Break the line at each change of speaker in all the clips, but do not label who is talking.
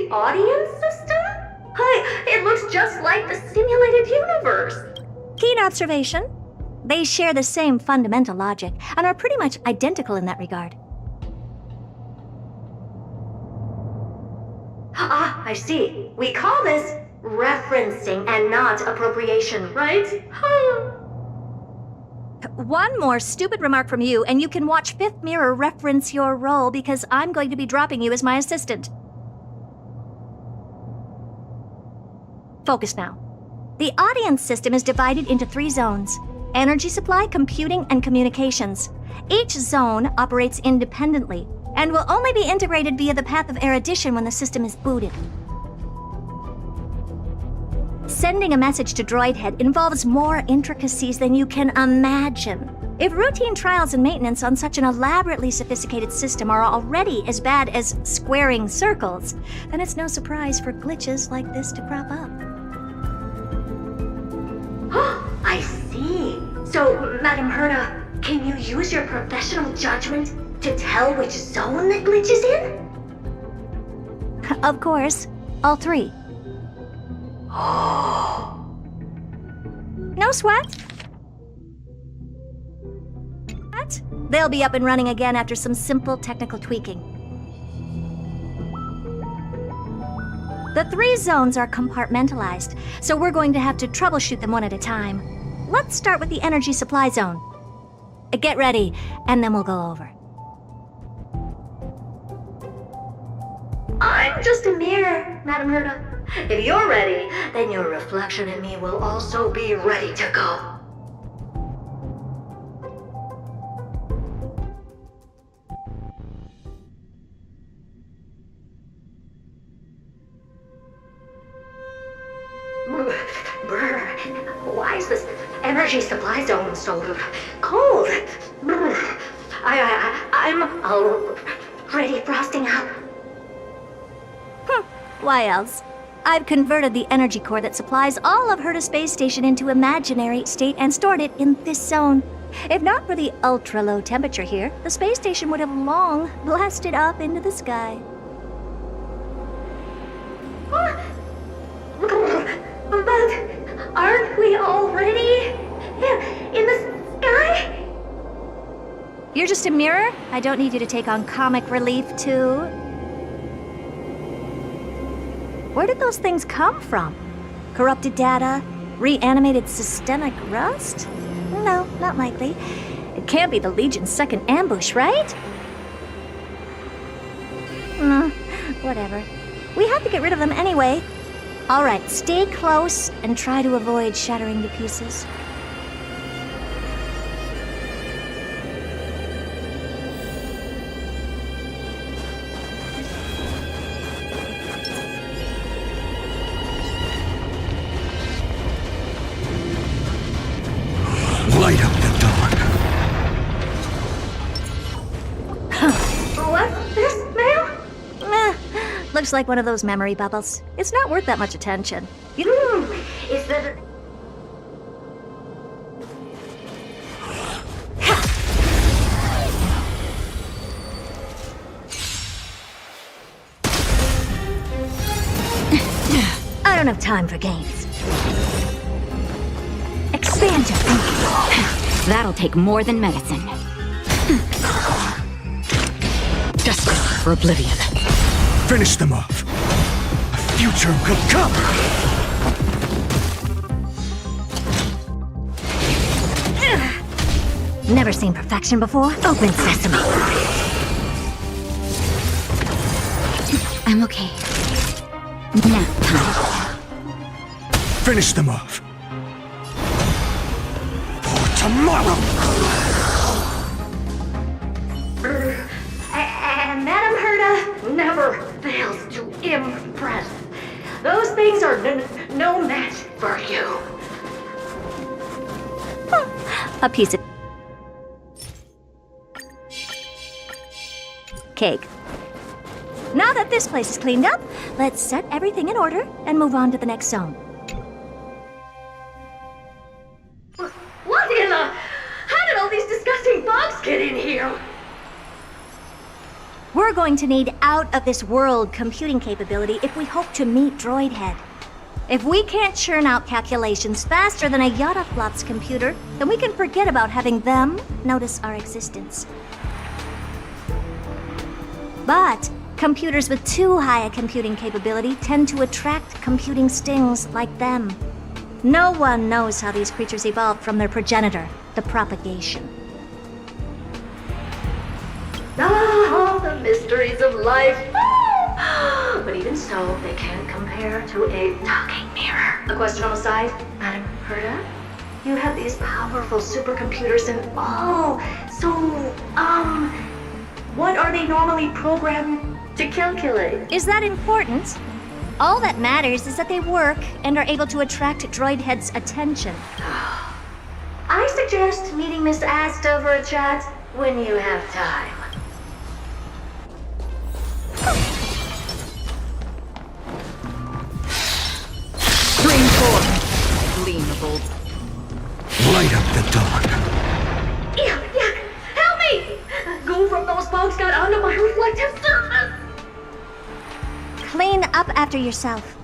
the audience system? It looks just like the simulated universe.
Keen observation. They share the same fundamental logic and are pretty much identical in that regard.
Ah, I see. We call this referencing and not appropriation, right?
One more stupid remark from you, and you can watch Fifth Mirror reference your role because I'm going to be dropping you as my assistant. Focus now. The audience system is divided into 3 zones: energy supply, computing, and communications. Each zone operates independently and will only be integrated via the path of erudition when the system is booted. Sending a message to Droidhead involves more intricacies than you can imagine. If routine trials and maintenance on such an elaborately sophisticated system are already as bad as squaring circles, then it's no surprise for glitches like this to crop up.
I see. So, Madam Herta, can you use your professional judgment to tell which zone the glitch is in?
Of course, all 3. No sweat. What? They'll be up and running again after some simple technical tweaking. The 3 zones are compartmentalized, so we're going to have to troubleshoot them one at a time. Let's start with the energy supply zone. Get ready, and then we'll go over.
I'm just a mirror, Madam Herta. If you're ready, then your reflection in me will also be ready to go. Brr, why is this energy supply zone so cold? Brr, I'm already frosting up.
Why else? I've converted the energy core that supplies all of Herta Space Station into imaginary state and stored it in this zone. If not for the ultra-low temperature here, the space station would have long blasted up into the sky.
But aren't we already in the sky?
You're just a mirror? I don't need you to take on comic relief, too. Where did those things come from? Corrupted data? Reanimated systemic rust? No, not likely. It can't be the Legion's second ambush, right? Whatever. We have to get rid of them anyway. All right, stay close and try to avoid shattering to pieces.
Light up the dark.
What's this, ma'am?
Looks like one of those memory bubbles. It's not worth that much attention.
Is that...
I don't have time for games. Expand your thinking.
That'll take more than medicine. Destined for oblivion.
Finish them off. A future will come.
Never seen perfection before? Open sesame.
I'm okay. Nap time.
Finish them off. For tomorrow.
And Madam Herta never fails to impress. Those things are no match for you.
A piece of cake. Now that this place is cleaned up, let's set everything in order and move on to the next zone.
What in the... How did all these disgusting bugs get in here?
We're We're going to need out-of-this-world computing capability if we hope to meet Droidhead. If we can't churn out calculations faster than a Yottaflop's computer, then we can forget about having them notice our existence. But computers with too high a computing capability tend to attract computing stings like them. No one knows how these creatures evolved from their progenitor, the propagation.
Ah, the mysteries of life. Ah! But even so, they can't compare to a talking mirror. A question on the side, Madam Herta? You have these powerful supercomputers and what are they normally programmed to calculate?
Is that important? All that matters is that they work and are able to attract Droidhead's attention.
I suggest meeting Miss Asta for a chat when you have time.
Green 4. Gleamable.
Light up the dawn.
Yuck! Help me! Goo from those bugs got onto my reflective surface!
Clean up after yourself.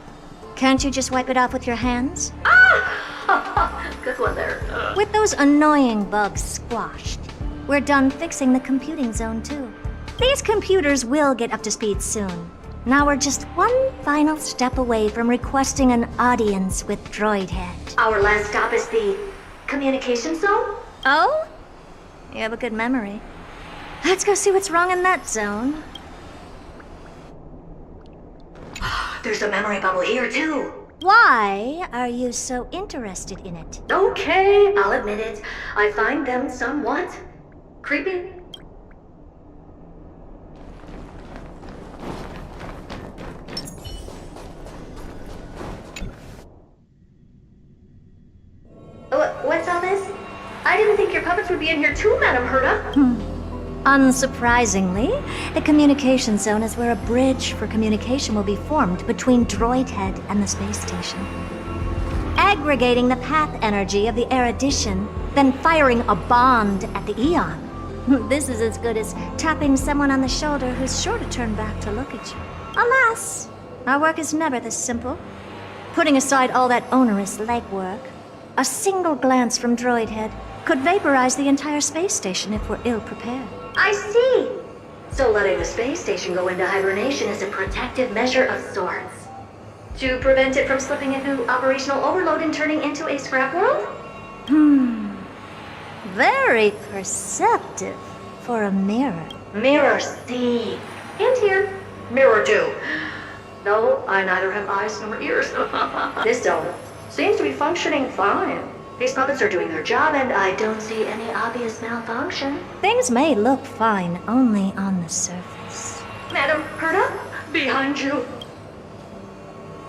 Can't you just wipe it off with your hands?
Ah! Good one there.
With those annoying bugs squashed, we're done fixing the computing zone too. These computers will get up to speed soon. Now we're just one final step away from requesting an audience with Droidhead.
Our last stop is the communication zone?
Oh? You have a good memory. Let's go see what's wrong in that zone.
There's a memory bubble here too.
Why are you so interested in it?
Okay, I'll admit it. I find them somewhat creepy. What's all this? I didn't think your puppets would be in here too, Madam Herta.
Unsurprisingly, the communication zone is where a bridge for communication will be formed between Droidhead and the space station. Aggregating the path energy of the erudition, then firing a bond at the Eon. This is as good as tapping someone on the shoulder who's sure to turn back to look at you. Alas, our work is never this simple. Putting aside all that onerous legwork, a single glance from Droidhead could vaporize the entire space station if we're ill-prepared.
I see. So letting the space station go into hibernation is a protective measure of sorts. To prevent it from slipping into operational overload and turning into a scrap world?
Very perceptive for a mirror.
Mirror C. And here. Mirror 2. No, I neither have eyes nor ears. This zone seems to be functioning fine. These puppets are doing their job, and I don't see any obvious malfunction.
Things may look fine only on the surface.
Madam Herta, behind you.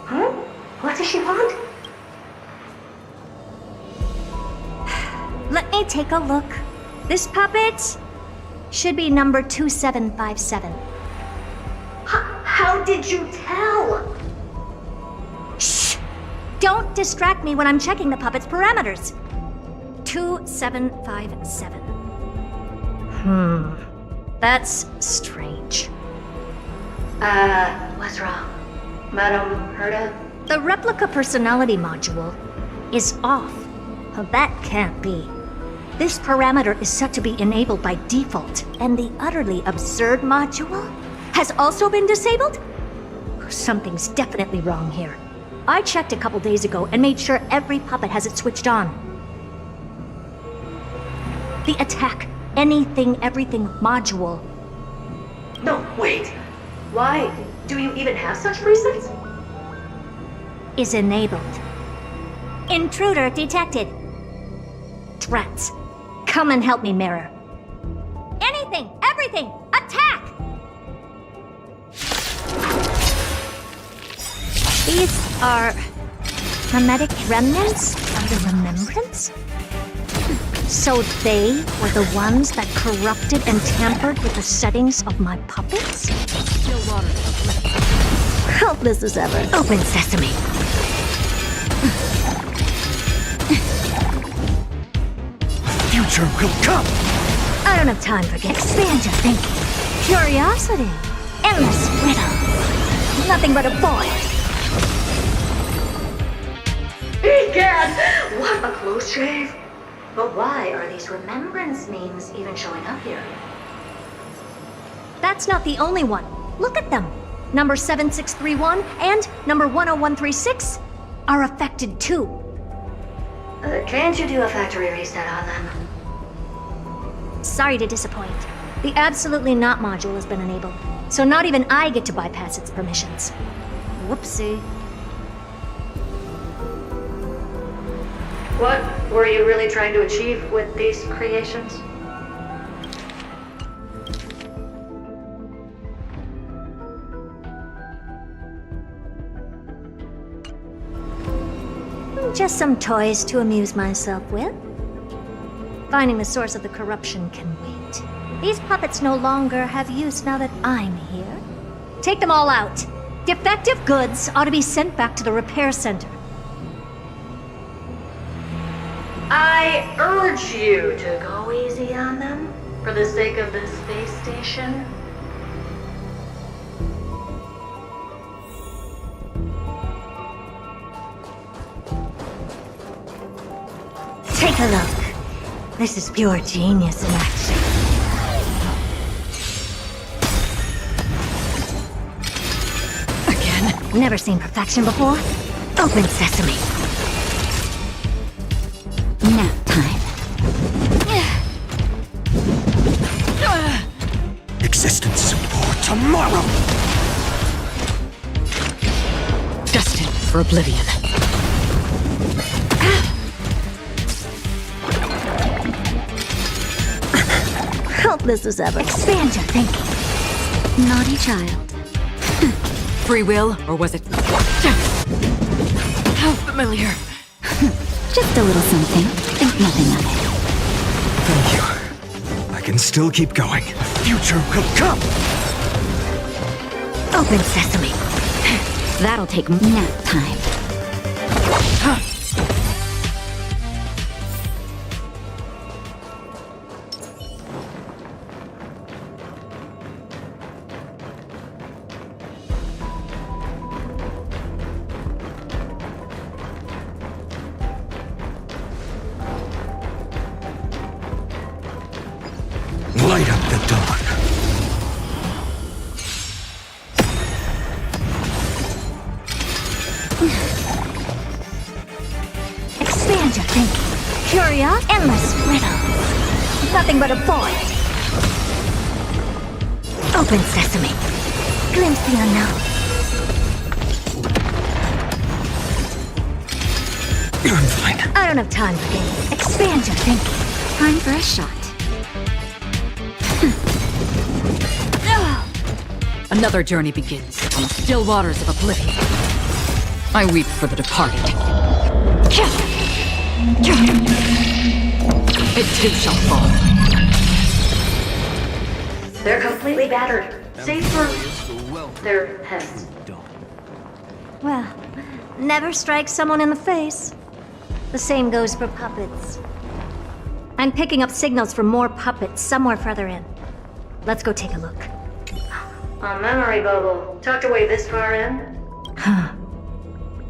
Huh? What does she want?
Let me take a look. This puppet should be number 2757.
How did you tell?
Shh! Don't distract me when I'm checking the puppet's parameters. 2757. That's strange.
What's wrong? Madam Herta?
The replica personality module is off. Well, that can't be. This parameter is set to be enabled by default, and the utterly absurd module has also been disabled? Something's definitely wrong here. I checked a couple days ago and made sure every puppet has it switched on. The attack, anything, everything module.
No, wait. Why? Do you even have such presets?
Is enabled. Intruder detected. Drats. Come and help me, Mirror. Anything, everything, attack! These are mimetic remnants of the remembrance? So they were the ones that corrupted and tampered with the settings of my puppets?
Still water.
Helpless as ever.
Open sesame.
Future will come!
I don't have time for games. Expand your thinking. Curiosity. endless riddle. Nothing but a void.
Egad! What a close shave! But why are these remembrance memes even showing up here?
That's not the only one. Look at them. Number 7631 and number 10136 are affected too.
Can't you do a factory reset on them?
Sorry to disappoint. The Absolutely Not module has been enabled, so not even I get to bypass its permissions. Whoopsie.
What were you really trying to achieve with these creations?
Just some toys to amuse myself with. Finding the source of the corruption can wait. These puppets no longer have use now that I'm here. Take them all out. Defective goods ought to be sent back to the repair center.
I urge you to go easy on them for the sake of the space station.
Take a look. This is pure genius in action.
Again?
Never seen perfection before? Open sesame. Nap time.
Existence for tomorrow!
Destined for oblivion.
Helpless as ever. Expand your thinking. Naughty child.
Free will, or was it... How familiar.
Just a little something. Think nothing of it.
Thank you. I can still keep going. The future will come!
Open sesame. That'll take nap time.
Light up the dawn.
Expand your thinking. Curious, endless riddle. Nothing but a void. Open sesame. Glimpse the unknown.
I'm fine.
I don't have time for games. Expand your thinking. Time for a shot.
Another journey begins on the still waters of oblivion. I weep for the departed. It too shall fall.
They're completely battered, save for their heads.
Well, never strike someone in the face. The same goes for puppets. I'm picking up signals from more puppets somewhere further in. Let's go take a look.
A memory bubble, tucked away this far in?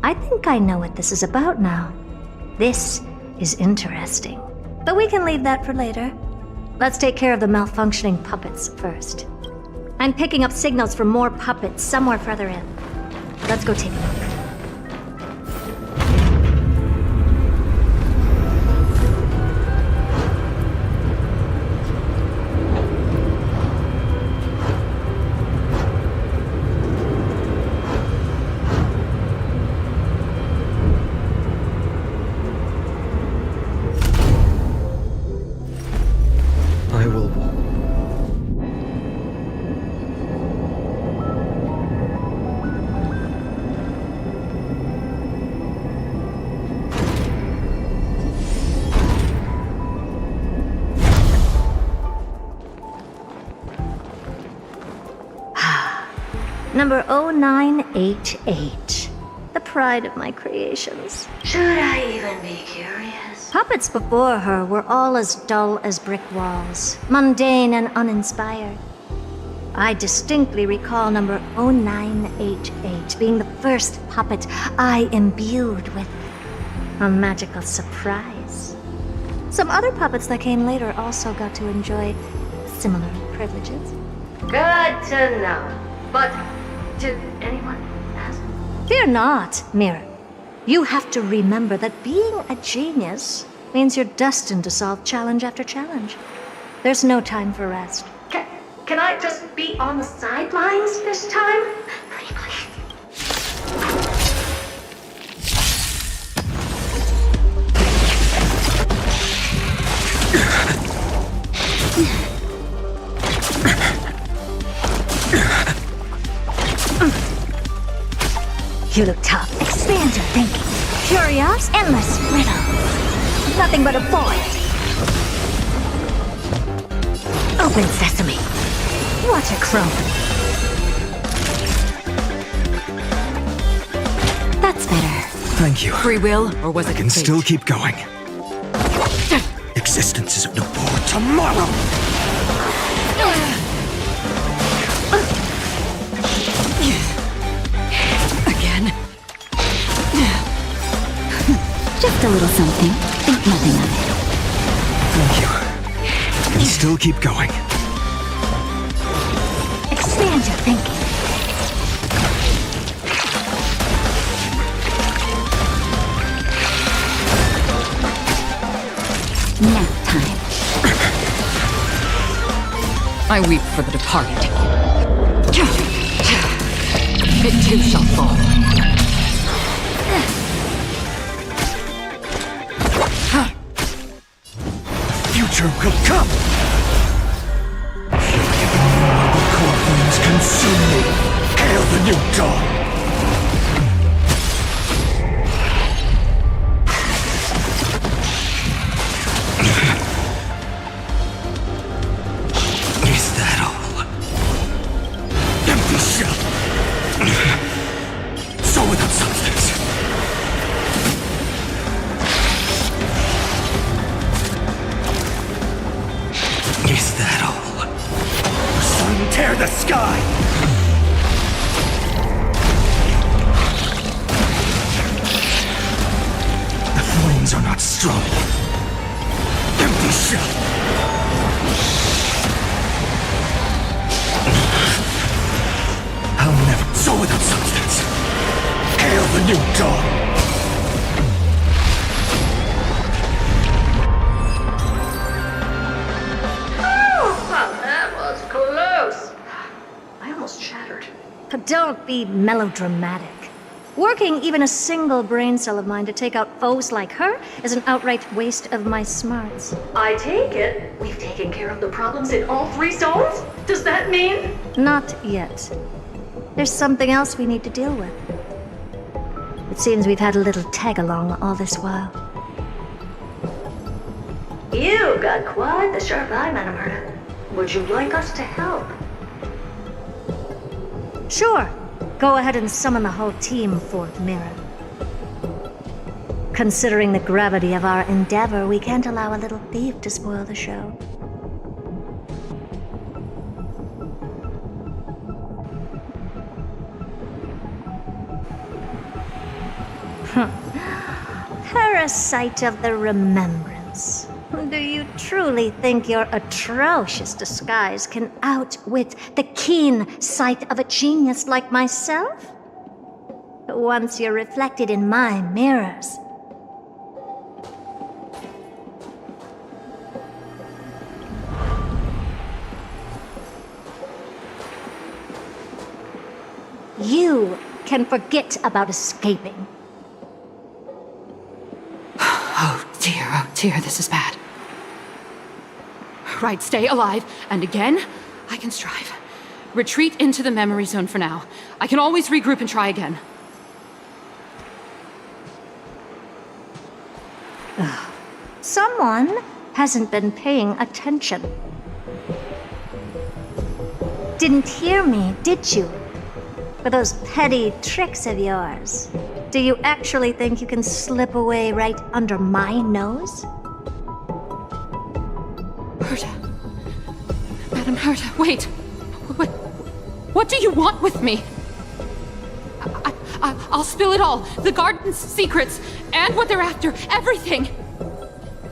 I think I know what this is about now. This is interesting. But we can leave that for later. Let's take care of the malfunctioning puppets first. I'm picking up signals from more puppets somewhere further in. Let's go take a look.
I will...
Number 0988. The pride of my creations.
Should I even be curious?
Puppets before her were all as dull as brick walls, mundane and uninspired. I distinctly recall number 0988 being the first puppet I imbued with a magical surprise. Some other puppets that came later also got to enjoy similar privileges.
Good to know. But did anyone ask?
Fear not, Mira. You have to remember that being a genius means you're destined to solve challenge after challenge. There's no time for rest.
Can I just be on the sidelines this time? Pretty please.
You look tough. Expand your thinking. Curious, endless riddle. Nothing but a void. Open sesame. Watch it crumble. That's better.
Thank you.
Free will, or was
I
it
can
fate?
still keep going. Existence is of no more tomorrow!
Again?
Just a little something. Think nothing of it.
Thank you. I can still keep going.
Expand your thinking. Nap time.
I weep for the departed. It too shall fall.
Future will come! Core flames consume me! Hail the new dawn! Is that all? Empty shell! So without substance! Is that all? Sun tear the sky! The flames are not strong. Empty shell! I'll never so without substance. Hail the new dawn!
Oh, that was close. I almost shattered.
Don't be melodramatic. Working even a single brain cell of mine to take out foes like her is an outright waste of my smarts.
I take it we've taken care of the problems in all 3 zones? Does that mean?
Not yet. There's something else we need to deal with. It seems we've had a little tag-along all this while.
You got quite the sharp eye, Madam Herta. Would you like us to help?
Sure. Go ahead and summon the whole team forth, Mira. Considering the gravity of our endeavor, we can't allow a little thief to spoil the show. Parasite of the remembrance. Do you truly think your atrocious disguise can outwit the keen sight of a genius like myself? Once you're reflected in my mirrors. You can forget about escaping.
Oh dear, this is bad. Right, stay alive, and again, I can strive. Retreat into the memory zone for now. I can always regroup and try again.
Someone hasn't been paying attention. Didn't hear me, did you? For those petty tricks of yours. Do you actually think you can slip away right under my nose?
Herta. Madam Herta, wait. What? What do you want with me? I'll spill it all. The garden's secrets, and what they're after. Everything.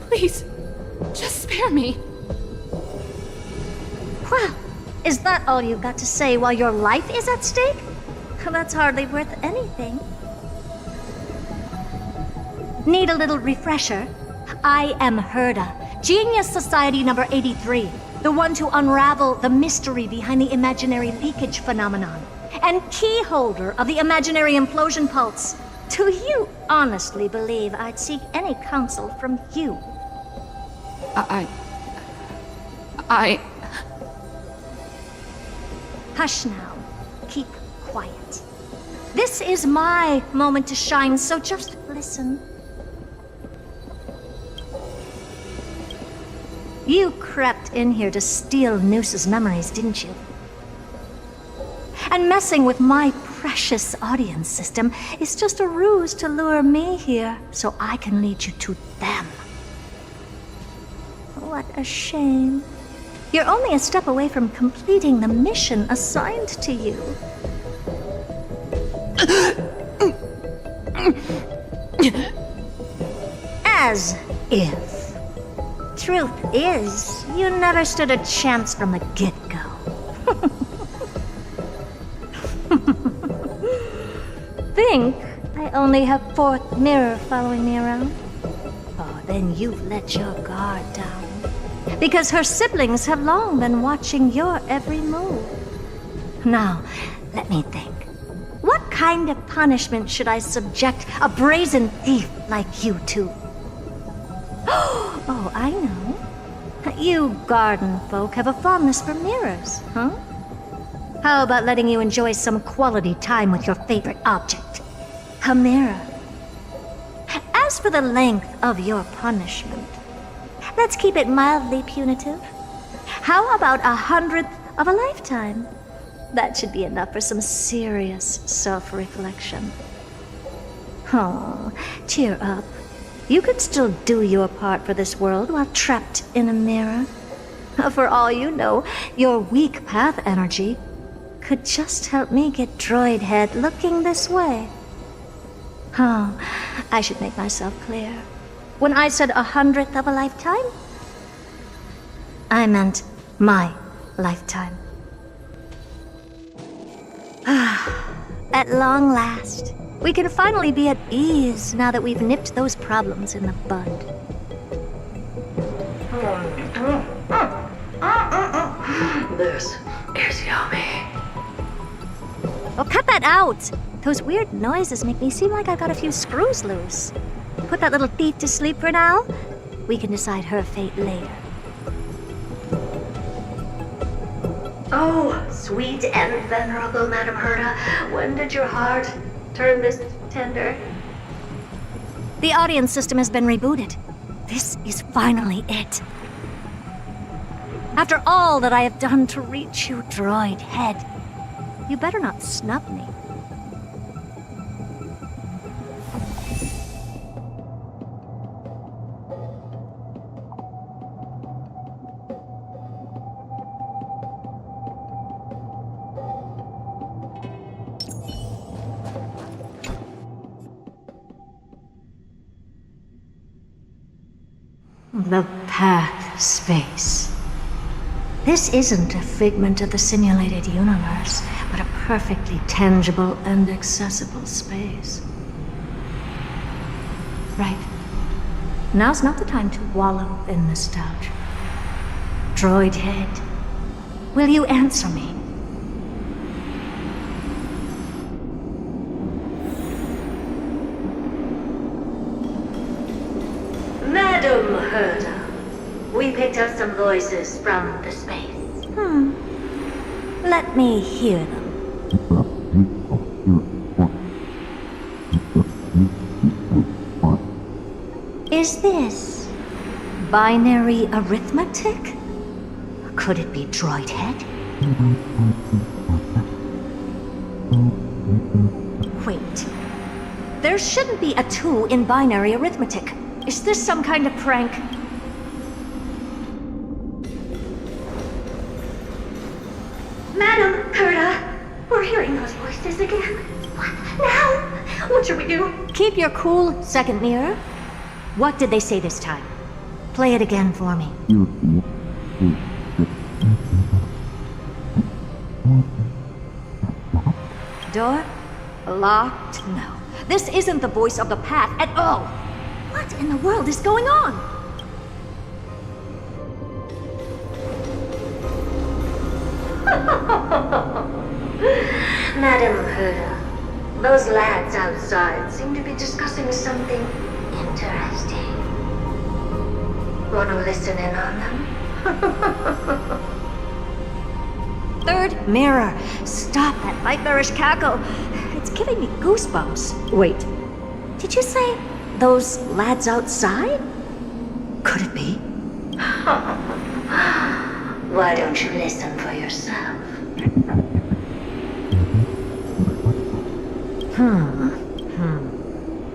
Please, just spare me.
Well, is that all you've got to say while your life is at stake? That's hardly worth anything. Need a little refresher? I am Herda, Genius Society number 83, the one to unravel the mystery behind the imaginary leakage phenomenon, and key holder of the imaginary implosion pulse. Do you honestly believe I'd seek any counsel from you? Hush now. Keep quiet. This is my moment to shine, so just listen. You crept in here to steal Noose's memories, didn't you? And messing with my precious audience system is just a ruse to lure me here so I can lead you to them. What a shame. You're only a step away from completing the mission assigned to you. As if. Truth is, you never stood a chance from the get-go. Think I only have fourth mirror following me around? Oh, then you've let your guard down. Because her siblings have long been watching your every move. Now, let me think. What kind of punishment should I subject a brazen thief like you to? Oh, I know. You garden folk have a fondness for mirrors, huh? How about letting you enjoy some quality time with your favorite object? A mirror. As for the length of your punishment, let's keep it mildly punitive. How about 100th of a lifetime? That should be enough for some serious self-reflection. Oh, cheer up. You could still do your part for this world while trapped in a mirror. For all you know, your weak path energy could just help me get Droid Head looking this way. Oh, I should make myself clear. When I said 100th of a lifetime, I meant my lifetime. At long last, we can finally be at ease now that we've nipped those problems in the bud.
This is yummy.
Oh, cut that out! Those weird noises make me seem like I've got a few screws loose. Put that little thief to sleep for now. We can decide her fate later.
Oh, sweet and venerable Madam Herda, when did your heart turn this tender?
The audience system has been rebooted. This is finally it. After all that I have done to reach you, Droid Head, you better not snub me. The path space. This isn't a figment of the simulated universe, but a perfectly tangible and accessible space. Right. Now's not the time to wallow in nostalgia. Droid Head, will you answer me?
Madam Herda, we picked up some voices from the space.
Let me hear them. Is this binary arithmetic? Could it be Droid Head? Wait. There shouldn't be a 2 in binary arithmetic. Is this some kind of prank?
Madam Herda, those voices again? What now? What should we do?
Keep your cool, second mirror. What did they say this time? Play it again for me. Door? Locked? No. This isn't the voice of the path at all. What in the world is going on?
Madam Herda, those lads outside seem to be discussing something interesting. Want to listen in on them?
Third mirror. Stop that nightmarish cackle. It's giving me goosebumps. Wait. Did you say those lads outside? Could it be?
Why don't you listen for yourself?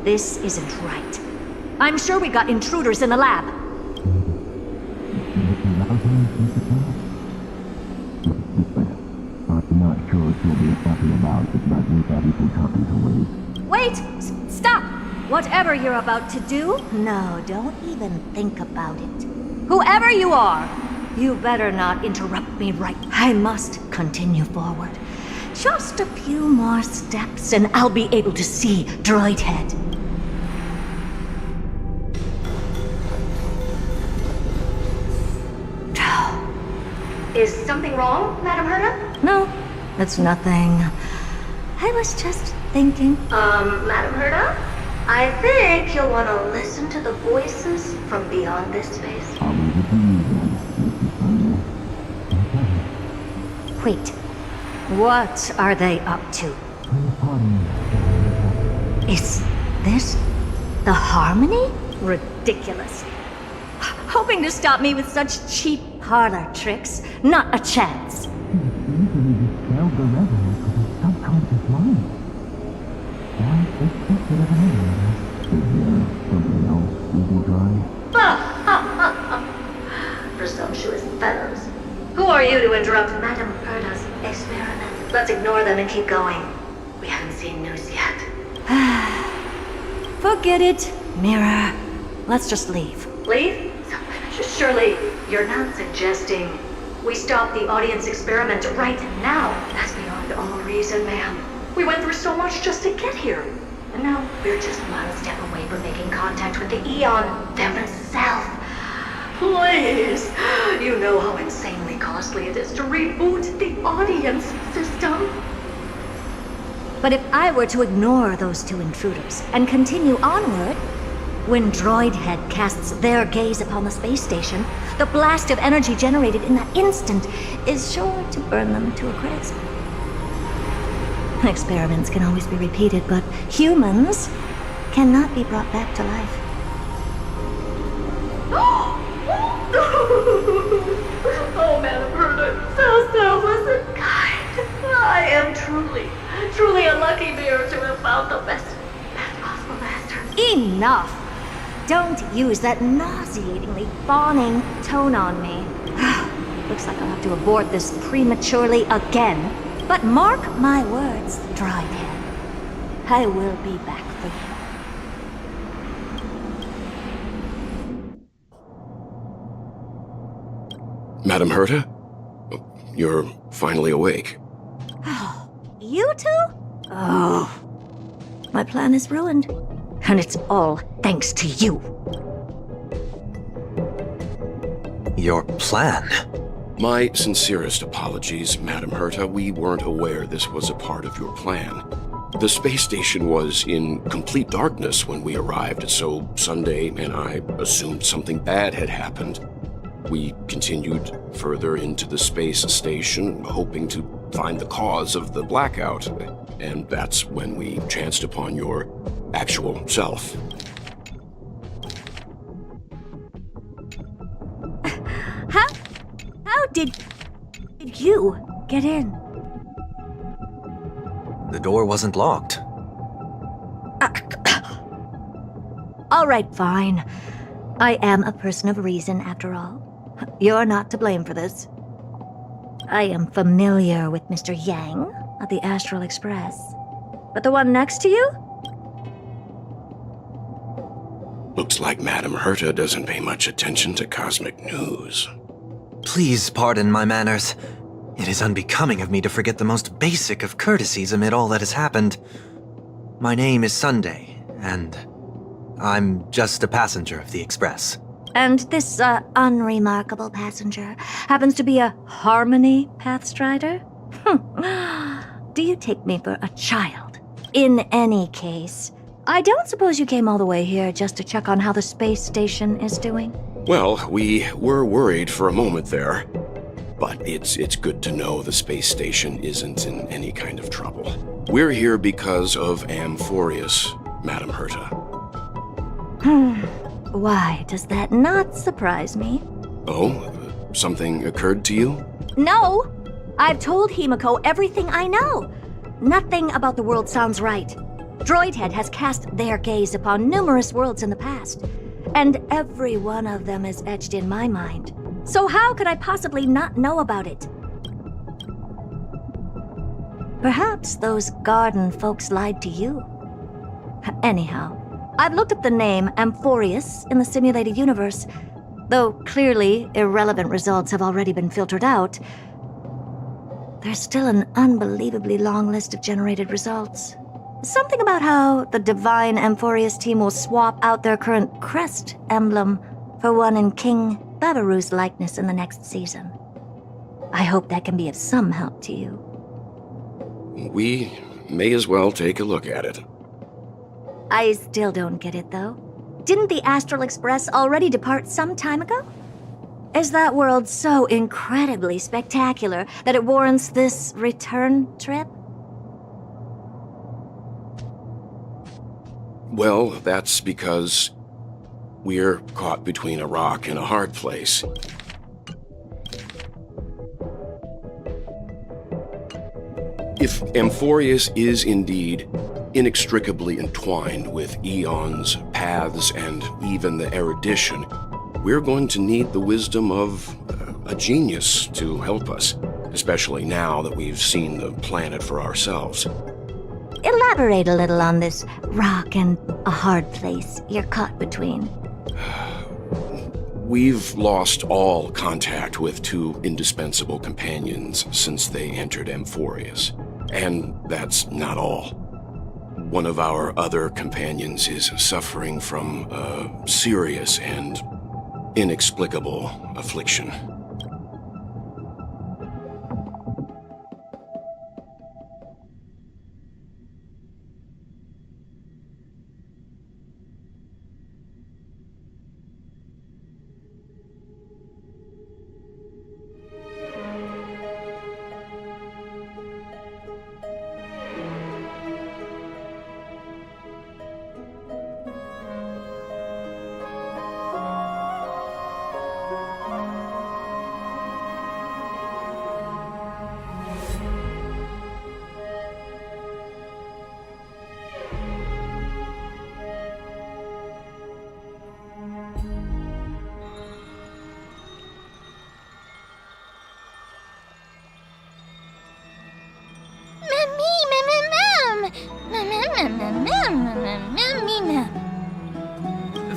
This isn't right. I'm sure we got intruders in the lab. Wait! Stop! Whatever you're about to do, no, don't even think about it. Whoever you are, you better not interrupt me right. I must continue forward. Just a few more steps and I'll be able to see Droid Head.
Is something wrong, Madam Herda?
No, it's nothing. I was just thinking.
Madam Herda? I think you'll want to listen to the voices from beyond this space.
Wait, what are they up to? Is this the Harmony? Ridiculous. Hoping to stop me with such cheap parlor tricks? Not a chance.
Presumptuous fellows. Who are you to interrupt Madam Herda's experiment? Let's ignore them and keep going. We haven't seen news yet.
Forget it, Mirror. Let's just leave.
Leave? Surely, you're not suggesting we stop the audience experiment right now. That's beyond all reason, ma'am. We went through so much just to get here. And now we're just one step away from making contact with the Eon themselves. Please! You know how insanely costly it is to reboot the audience system.
But if I were to ignore those two intruders and continue onward, when Droid Head casts their gaze upon the space station, the blast of energy generated in that instant is sure to burn them to a crisp. Experiments can always be repeated, but humans cannot be brought back to life.
Oh, Madam Herda, so selfless and kind. I am truly a lucky bear to have found the best possible master.
Enough! Don't use that nauseatingly fawning tone on me. Looks like I'll have to abort this prematurely again. But mark my words, Droid Head. I will be back for you.
Madam Herta? You're finally awake.
You two? Oh. My plan is ruined. And it's all thanks to you.
Your plan?
My sincerest apologies, Madam Herta. We weren't aware this was a part of your plan. The space station was in complete darkness when we arrived, so Sunday and I assumed something bad had happened. We continued further into the space station, hoping to find the cause of the blackout, and that's when we chanced upon your actual self.
How did you get in?
The door wasn't locked.
All right, fine. I am a person of reason, after all. You're not to blame for this. I am familiar with Mr. Yang. at the Astral Express. But the one next to you?
Looks like Madame Herta doesn't pay much attention to cosmic news.
Please pardon my manners. It is unbecoming of me to forget the most basic of courtesies amid all that has happened. My name is Sunday, and I'm just a passenger of the Express.
And this, unremarkable passenger happens to be a Harmony Pathstrider? Do you take me for a child? In any case, I don't suppose you came all the way here just to check on how the space station is doing?
Well, we were worried for a moment there, but it's good to know the space station isn't in any kind of trouble. We're here because of Amphorius, Madame Herta.
Why does that not surprise me?
Oh, something occurred to you?
No! I've told Himiko everything I know. Nothing about the world sounds right. Droidhead has cast their gaze upon numerous worlds in the past, and every one of them is etched in my mind. So how could I possibly not know about it? Perhaps those garden folks lied to you. Anyhow, I've looked up the name Amphorius in the simulated universe. Though clearly irrelevant results have already been filtered out, there's still an unbelievably long list of generated results. Something about how the Divine Amphorius team will swap out their current crest emblem for one in King Babaru's likeness in the next season. I hope that can be of some help to you.
We may as well take a look at it.
I still don't get it, though. Didn't the Astral Express already depart some time ago? Is that world so incredibly spectacular that it warrants this return trip?
Well, that's because we're caught between a rock and a hard place. If Amphorius is indeed inextricably entwined with eons, paths, and even the erudition, we're going to need the wisdom of a genius to help us, especially now that we've seen the planet for ourselves.
Elaborate a little on this rock and a hard place you're caught between.
We've lost all contact with two indispensable companions since they entered Amphorius. And that's not all. One of our other companions is suffering from a serious and inexplicable affliction.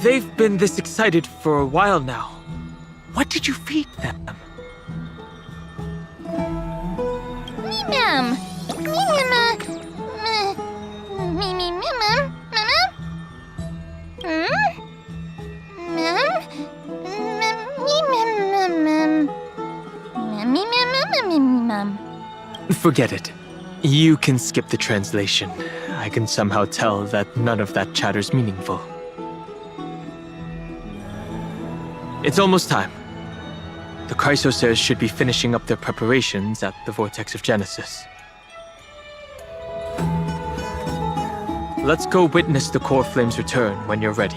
They've been this excited for a while now. What did you feed them? Forget it. You can skip the translation. I can somehow tell that none of that chatter's meaningful. It's almost time. The Chrysosers should be finishing up their preparations at the Vortex of Genesis. Let's go witness the core flames return when you're ready.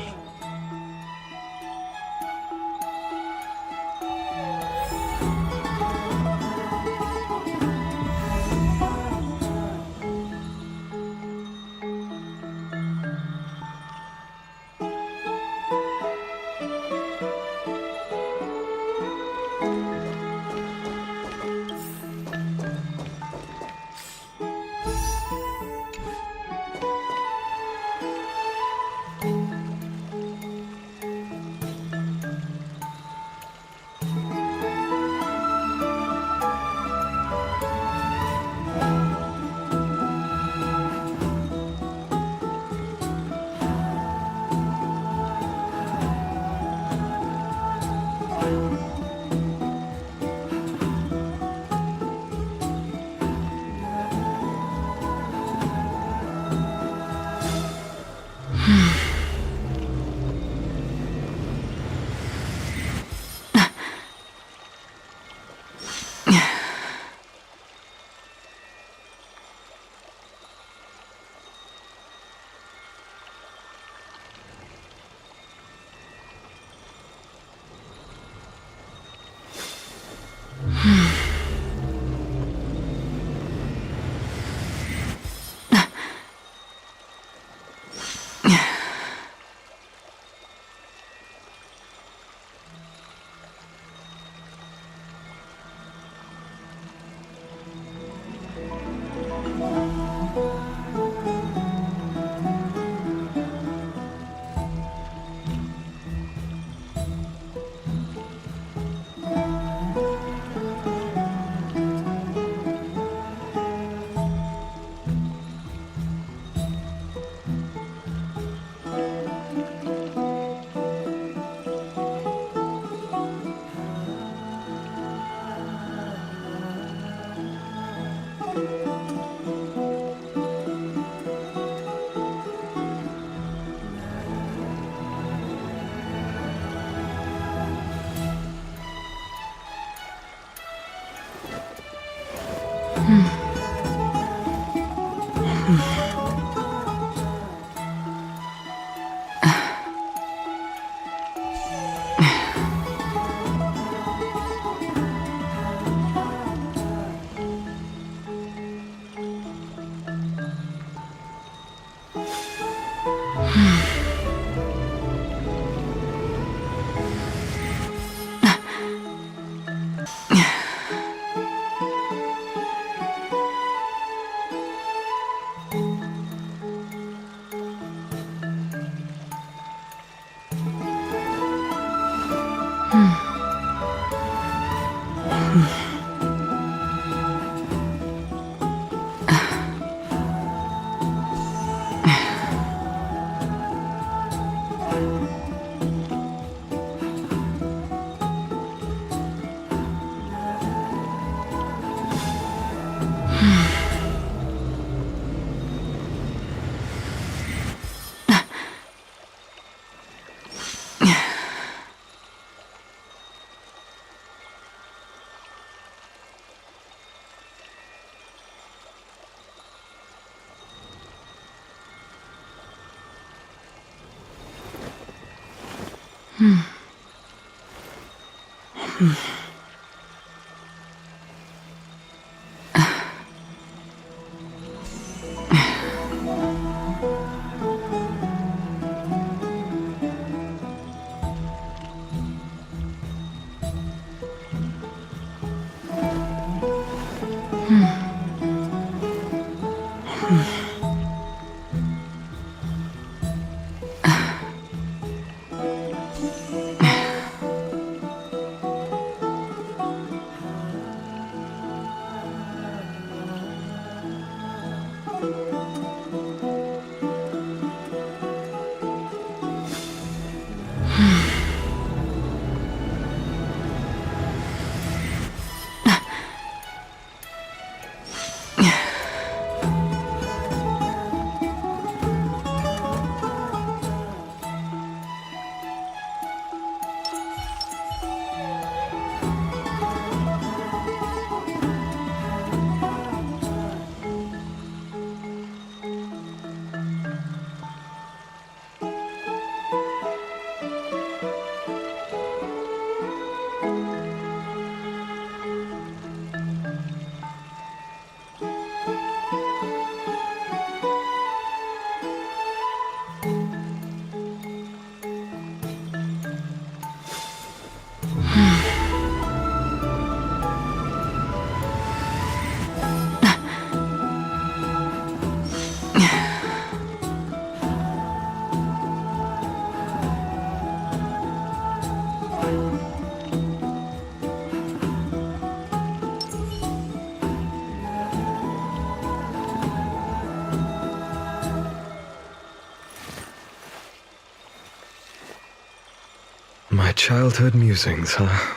My childhood musings, huh?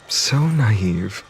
So naive.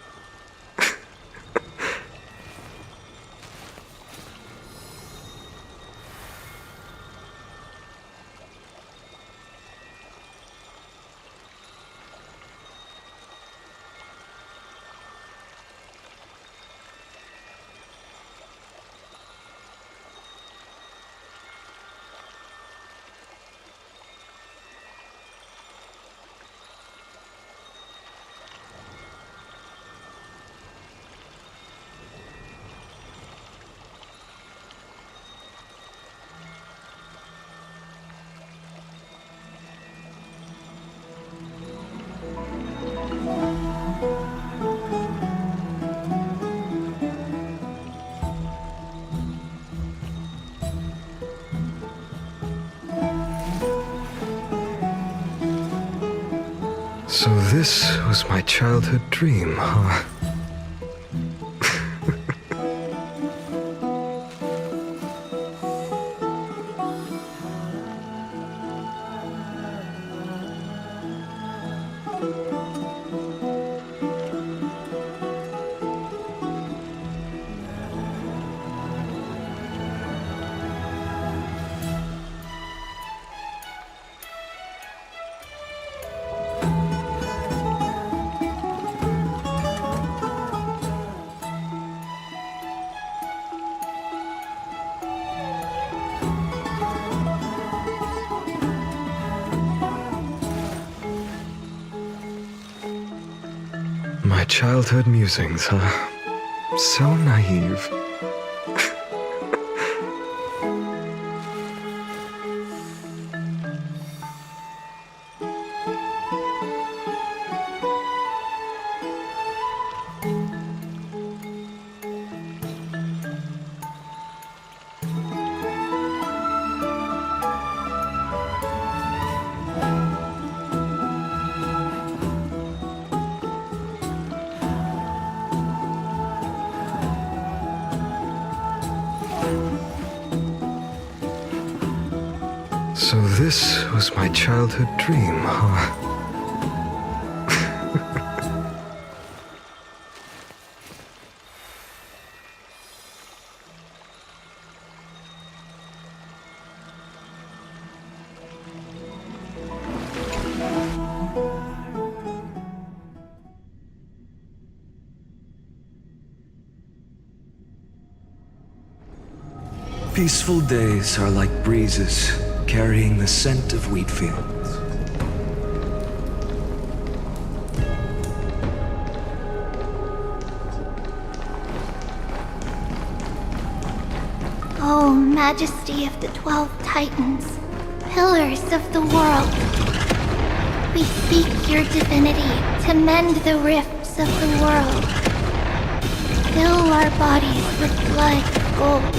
So this was my childhood dream, huh? My childhood musings, huh? So naive. So this was my childhood dream, huh?
Peaceful days are like breezes carrying the scent of wheat fields. majesty of the 12 Titans, pillars of the world, we seek your divinity to mend the rifts of the world. Fill our bodies with blood of gold,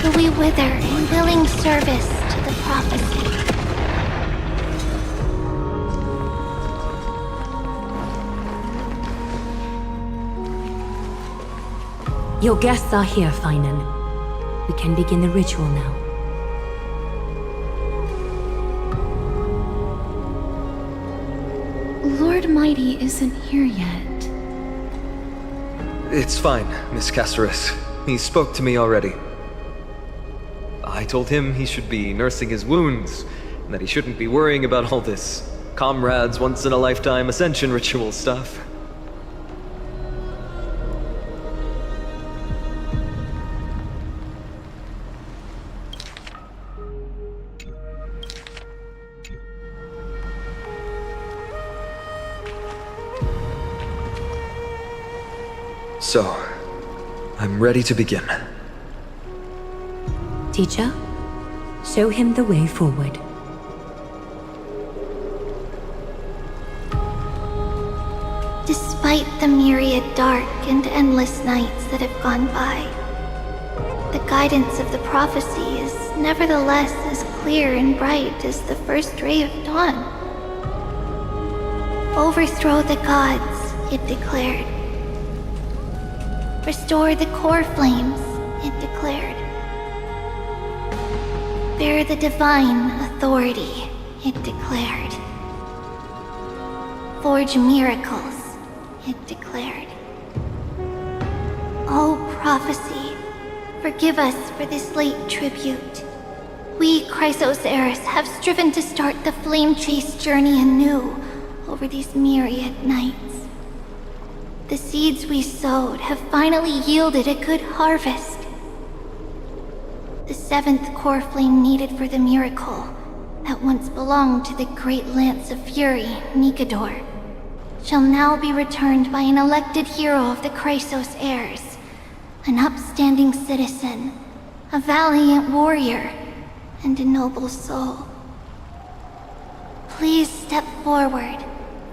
till we wither in willing service to the prophecy.
Your guests are here, Finan. We can begin the ritual now.
Lord Mighty isn't here yet.
It's fine, Miss Caceres. He spoke to me already. I told him he should be nursing his wounds, and that he shouldn't be worrying about all this comrades once-in-a-lifetime ascension ritual stuff. So, I'm ready to begin.
Teacher, show him the way forward.
Despite the myriad dark and endless nights that have gone by, the guidance of the prophecy is nevertheless as clear and bright as the first ray of dawn. Overthrow the gods, it declared. Restore the core flames, it declared. Bear the divine authority, it declared. Forge miracles, it declared. O prophecy, forgive us for this late tribute. We, Chrysos Eris, have striven to start the flame chase journey anew over these myriad nights. The seeds we sowed have finally yielded a good harvest. The 7th core flame needed for the miracle that once belonged to the great Lance of Fury, Nikador, shall now be returned by an elected hero of the Chrysos heirs, an upstanding citizen, a valiant warrior, and a noble soul. Please step forward,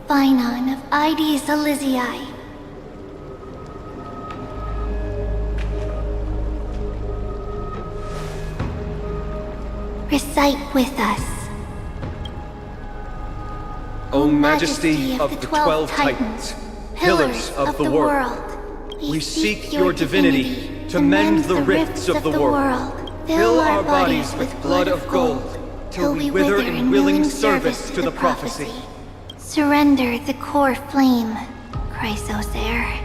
Finan of Ides Elysiae. Recite with us.
O Majesty of the 12 Titans, pillars of the world,
we seek your divinity to mend the rifts of the world.
Fill our bodies with blood of gold, till we wither in willing service to the prophecy.
Surrender the core flame, Chrysos heir.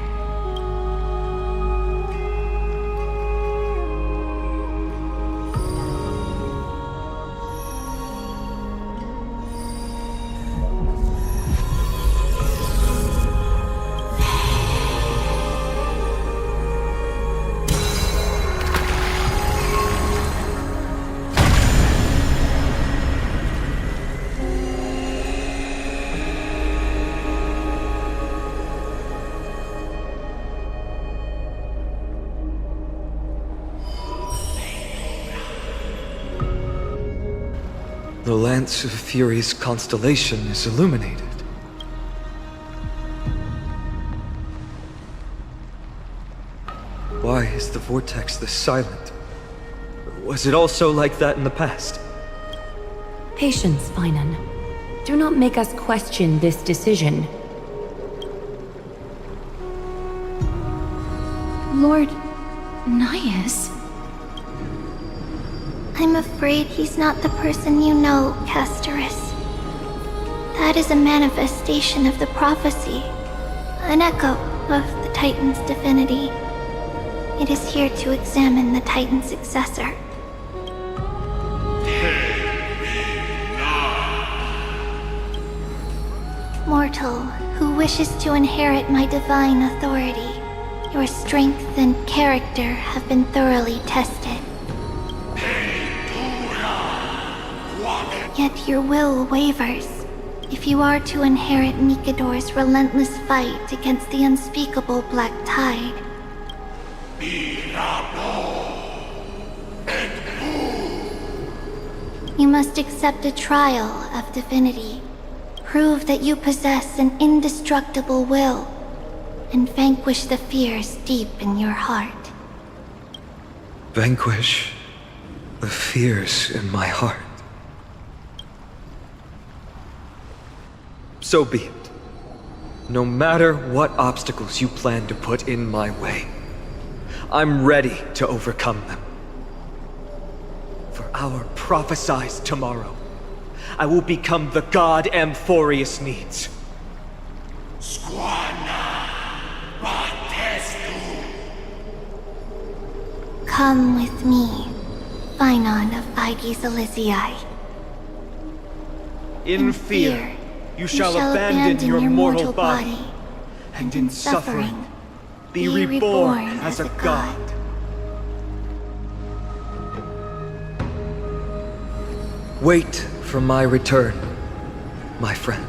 The Lance of Fury's constellation is illuminated. Why is the vortex this silent? Was it also like that in the past?
Patience, Finan. Do not make us question this decision.
Lord Nias?
I'm afraid he's not the person you know, Castoris. That is a manifestation of the prophecy, an echo of the Titan's divinity. It is here to examine the Titan's successor. Mortal, who wishes to inherit my divine authority, your strength and character have been thoroughly tested. Yet your will wavers. If you are to inherit Nikador's relentless fight against the unspeakable Black Tide. You must accept a trial of divinity. Prove that you possess an indestructible will, and vanquish the fears deep in your heart.
Vanquish the fears in my heart. So be it. No matter what obstacles you plan to put in my way, I'm ready to overcome them. For our prophesied tomorrow, I will become the god Amphorius needs.
Come with me, Phainon of Aegis Elysiae.
In fear, you shall abandon your mortal body, and in suffering, be reborn as a god. Wait for my return, my friends.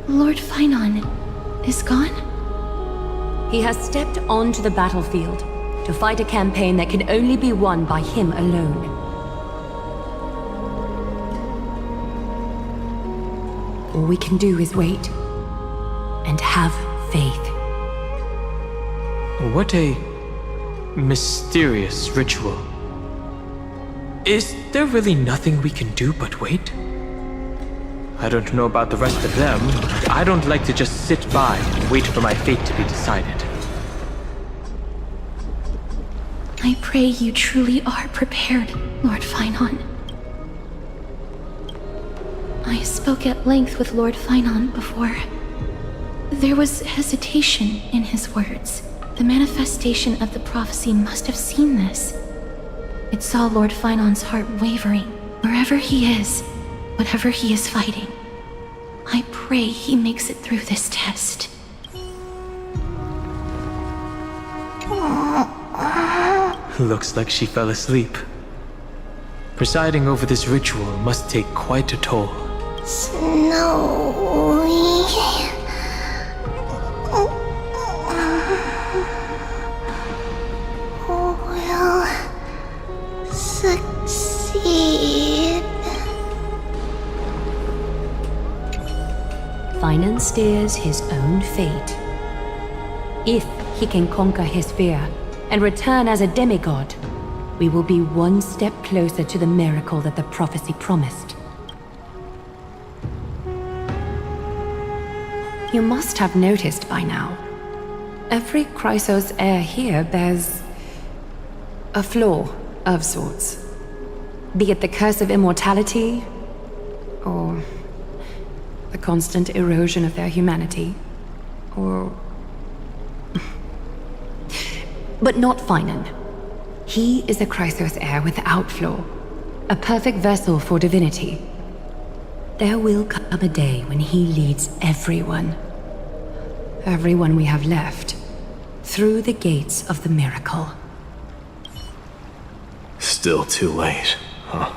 Lord Phainon is gone? He has stepped onto the battlefield to fight a campaign that can only be won by him alone. All we can do is wait and have faith.
What a mysterious ritual. Is there really nothing we can do but wait? I don't know about the rest of them, but I don't like to just sit by and wait for my fate to be decided.
I pray you truly are prepared, Lord Phainon. I spoke at length with Lord Phainon before. There was hesitation in his words. The manifestation of the prophecy must have seen this. It saw Lord Phainon's heart wavering. Wherever he is, whatever he is fighting, I pray he makes it through this test.
Looks like she fell asleep. Presiding over this ritual must take quite a toll.
Snowy. Will succeed.
Phainon steers his own fate. If he can conquer his fear and return as a demigod, we will be one step closer to the miracle that the prophecy promised. You must have noticed by now, every Chrysos heir here bears a flaw of sorts. Be it the curse of immortality, or the constant erosion of their humanity, or... But not Phainon. He is a Chrysos heir without flaw, a perfect vessel for divinity. There will come a day when he leads everyone we have left, through the gates of the miracle.
Still too late, huh?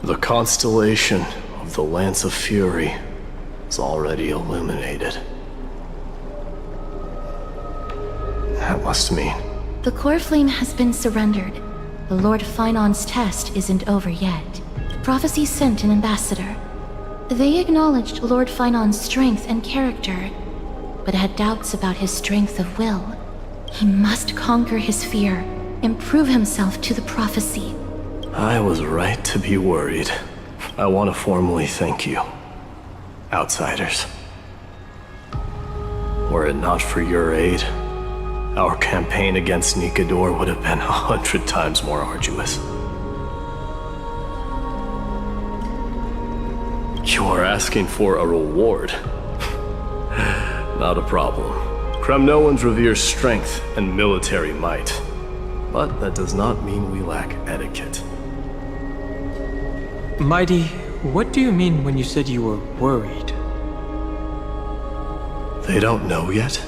The constellation of the Lance of Fury is already illuminated. That must mean...
The core flame has been surrendered. The Lord Phainon's test isn't over yet. The prophecy sent an ambassador. They acknowledged Lord Phainon's strength and character, but had doubts about his strength of will. He must conquer his fear and prove himself to the prophecy.
I was right to be worried. I want to formally thank you, outsiders. Were it not for your aid, our campaign against Nikador would have been 100 times more arduous. You are asking for a reward. Not a problem. Kremnoans revere strength and military might. But that does not mean we lack etiquette.
Mighty, what do you mean when you said you were worried?
They don't know yet?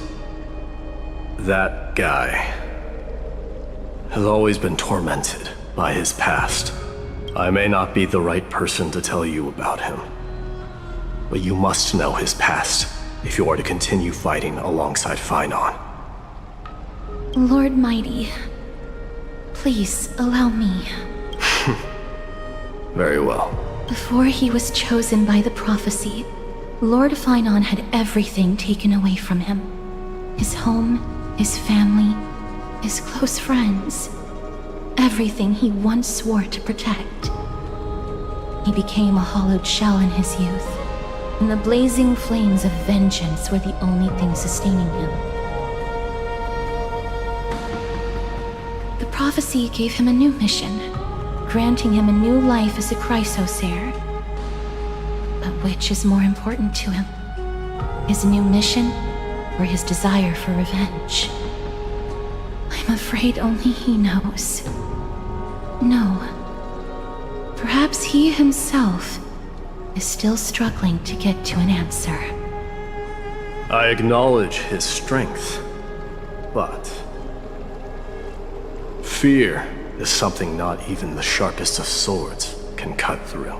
That guy has always been tormented by his past. I may not be the right person to tell you about him, but you must know his past if you are to continue fighting alongside Phainon.
Lord Mighty, please allow me.
Very well.
Before he was chosen by the prophecy, Lord Phainon had everything taken away from him. His home, his family, his close friends. Everything he once swore to protect. He became a hollowed shell in his youth, and the blazing flames of vengeance were the only thing sustaining him. The prophecy gave him a new mission, granting him a new life as a Chrysos heir. But which is more important to him? His new mission, or his desire for revenge? I'm afraid only he knows. No. Perhaps he himself is still struggling to get to an answer.
I acknowledge his strength, but fear is something not even the sharpest of swords can cut through.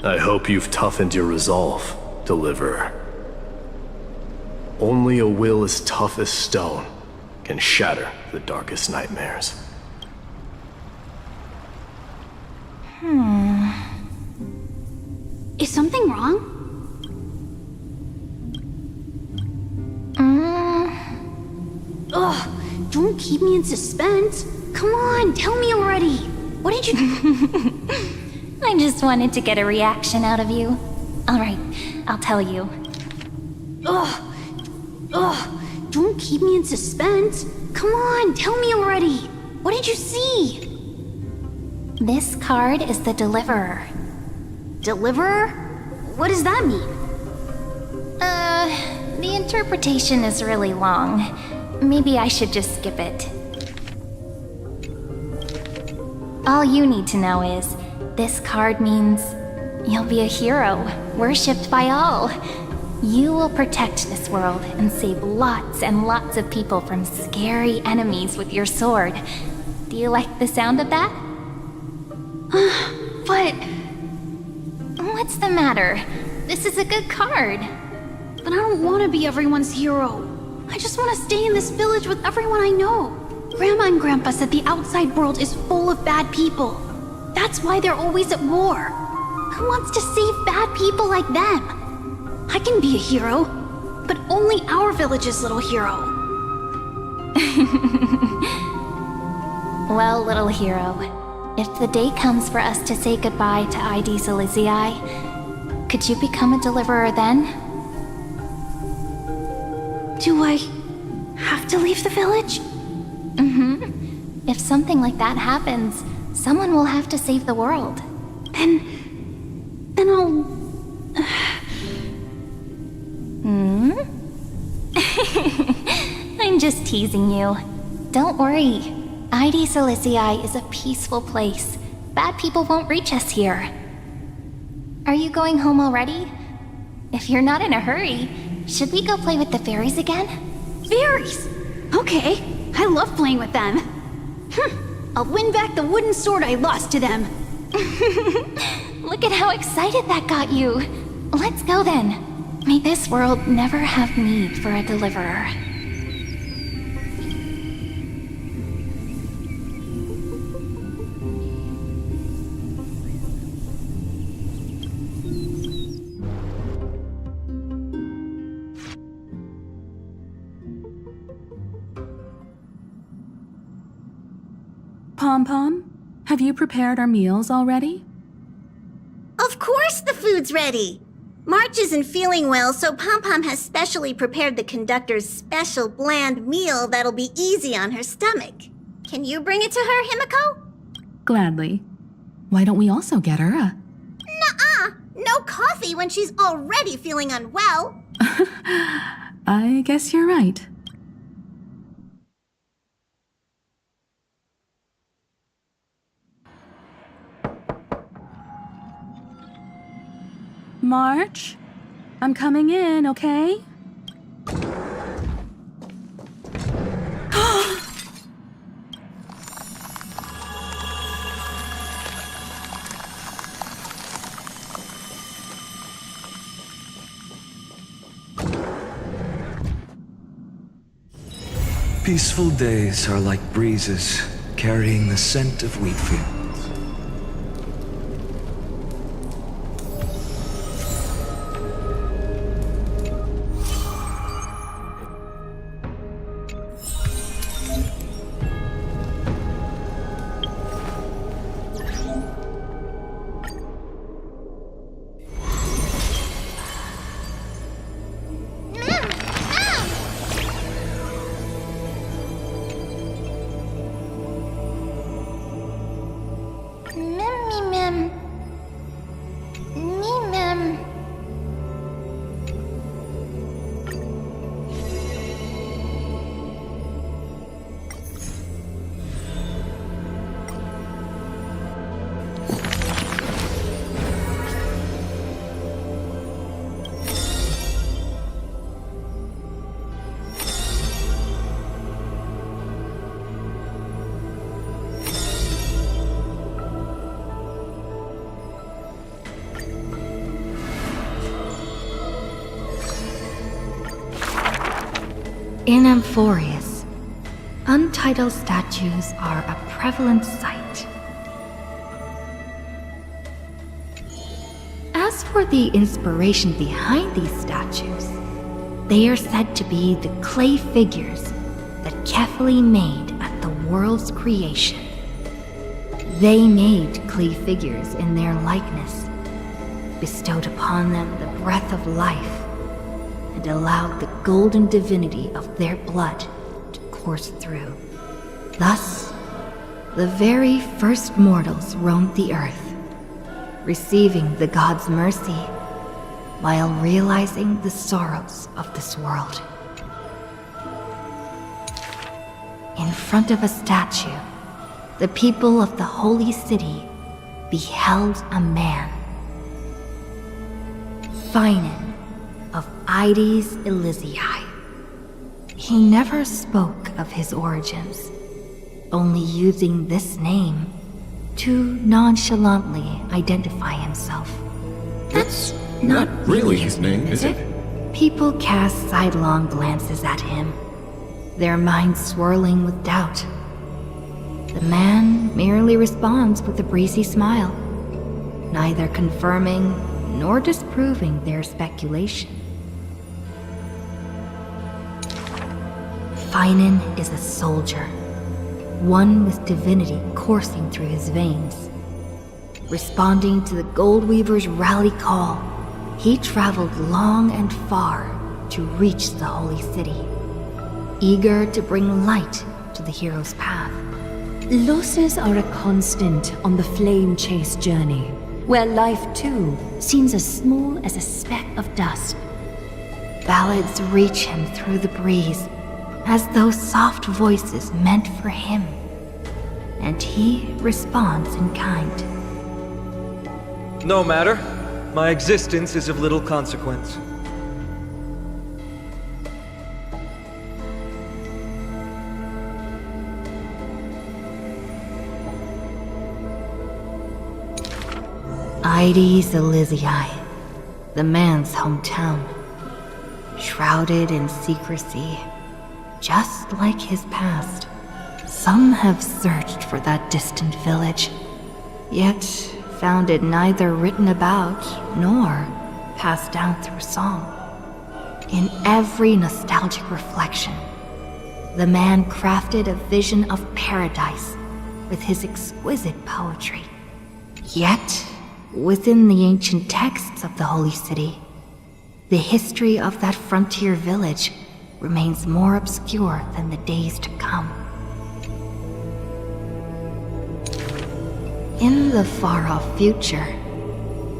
I hope you've toughened your resolve, Deliverer. Only a will as tough as stone can shatter the darkest nightmares.
Is something wrong? Ugh, don't keep me in suspense. Come on, tell me already. What did you do?
I just wanted to get a reaction out of you. Alright, I'll tell you.
Ugh, don't keep me in suspense. Come on, tell me already. What did you see?
This card is the Deliverer.
Deliverer? What does that mean?
The interpretation is really long. Maybe I should just skip it. All you need to know is, this card means you'll be a hero, worshipped by all. You will protect this world and save lots and lots of people from scary enemies with your sword. Do you like the sound of that?
But
What's the matter? This is a good card.
I don't want to be everyone's hero. I just want to stay in this village with everyone I know. Grandma and Grandpa said the outside world is full of bad people. That's why they're always at war. Who wants to save bad people like them? I can be a hero, but only our village's little hero.
Well, little hero, if the day comes for us to say goodbye to ID Silizii, could you become a deliverer then?
Do I have to leave the village?
Mm-hmm. If something like that happens, someone will have to save the world.
Then I'll...
I'm just teasing you. Don't worry. ID Silizii is a peaceful place. Bad people won't reach us here. Are you going home already? If you're not in a hurry, should we go play with the fairies again?
Fairies? Okay, I love playing with them. I'll win back the wooden sword I lost to them.
Look at how excited that got you. Let's go then. May this world never have need for a deliverer.
Pom-Pom, have you prepared our meals already?
Of course the food's ready! March isn't feeling well, so Pom-Pom has specially prepared the conductor's special bland meal that'll be easy on her stomach. Can you bring it to her, Himiko?
Gladly. Why don't we also get her a...
Nuh-uh! No coffee when she's already feeling unwell!
I guess you're right. March, I'm coming in, okay?
Peaceful days are like breezes carrying the scent of wheat fields.
In Amphorius, untitled statues are a prevalent sight. As for the inspiration behind these statues, they are said to be the clay figures that Kefali made at the world's creation. They made clay figures in their likeness, bestowed upon them the breath of life, and allowed the golden divinity of their blood to course through. Thus, the very first mortals roamed the earth, receiving the god's mercy while realizing the sorrows of this world. In front of a statue, the people of the holy city beheld a man, Finan of Ides Elysiae. He never spoke of his origins, only using this name to nonchalantly identify himself.
That's not really his name, is it?
People cast sidelong glances at him, their minds swirling with doubt. The man merely responds with a breezy smile, neither confirming nor disproving their speculation. Finan is a soldier, one with divinity coursing through his veins. Responding to the Goldweaver's rally call, he traveled long and far to reach the holy city, eager to bring light to the hero's path.
Losses are a constant on the flame chase journey, where life too seems as small as a speck of dust.
Ballads reach him through the breeze, as though soft voices meant for him, and he responds in kind.
No matter. My existence is of little consequence.
Ides Elysiae, the man's hometown, shrouded in secrecy, just like his past. Some have searched for that distant village, yet found it neither written about nor passed down through song. In every nostalgic reflection, the man crafted a vision of paradise with his exquisite poetry. Yet, within the ancient texts of the Holy City, the history of that frontier village remains more obscure than the days to come. In the far-off future,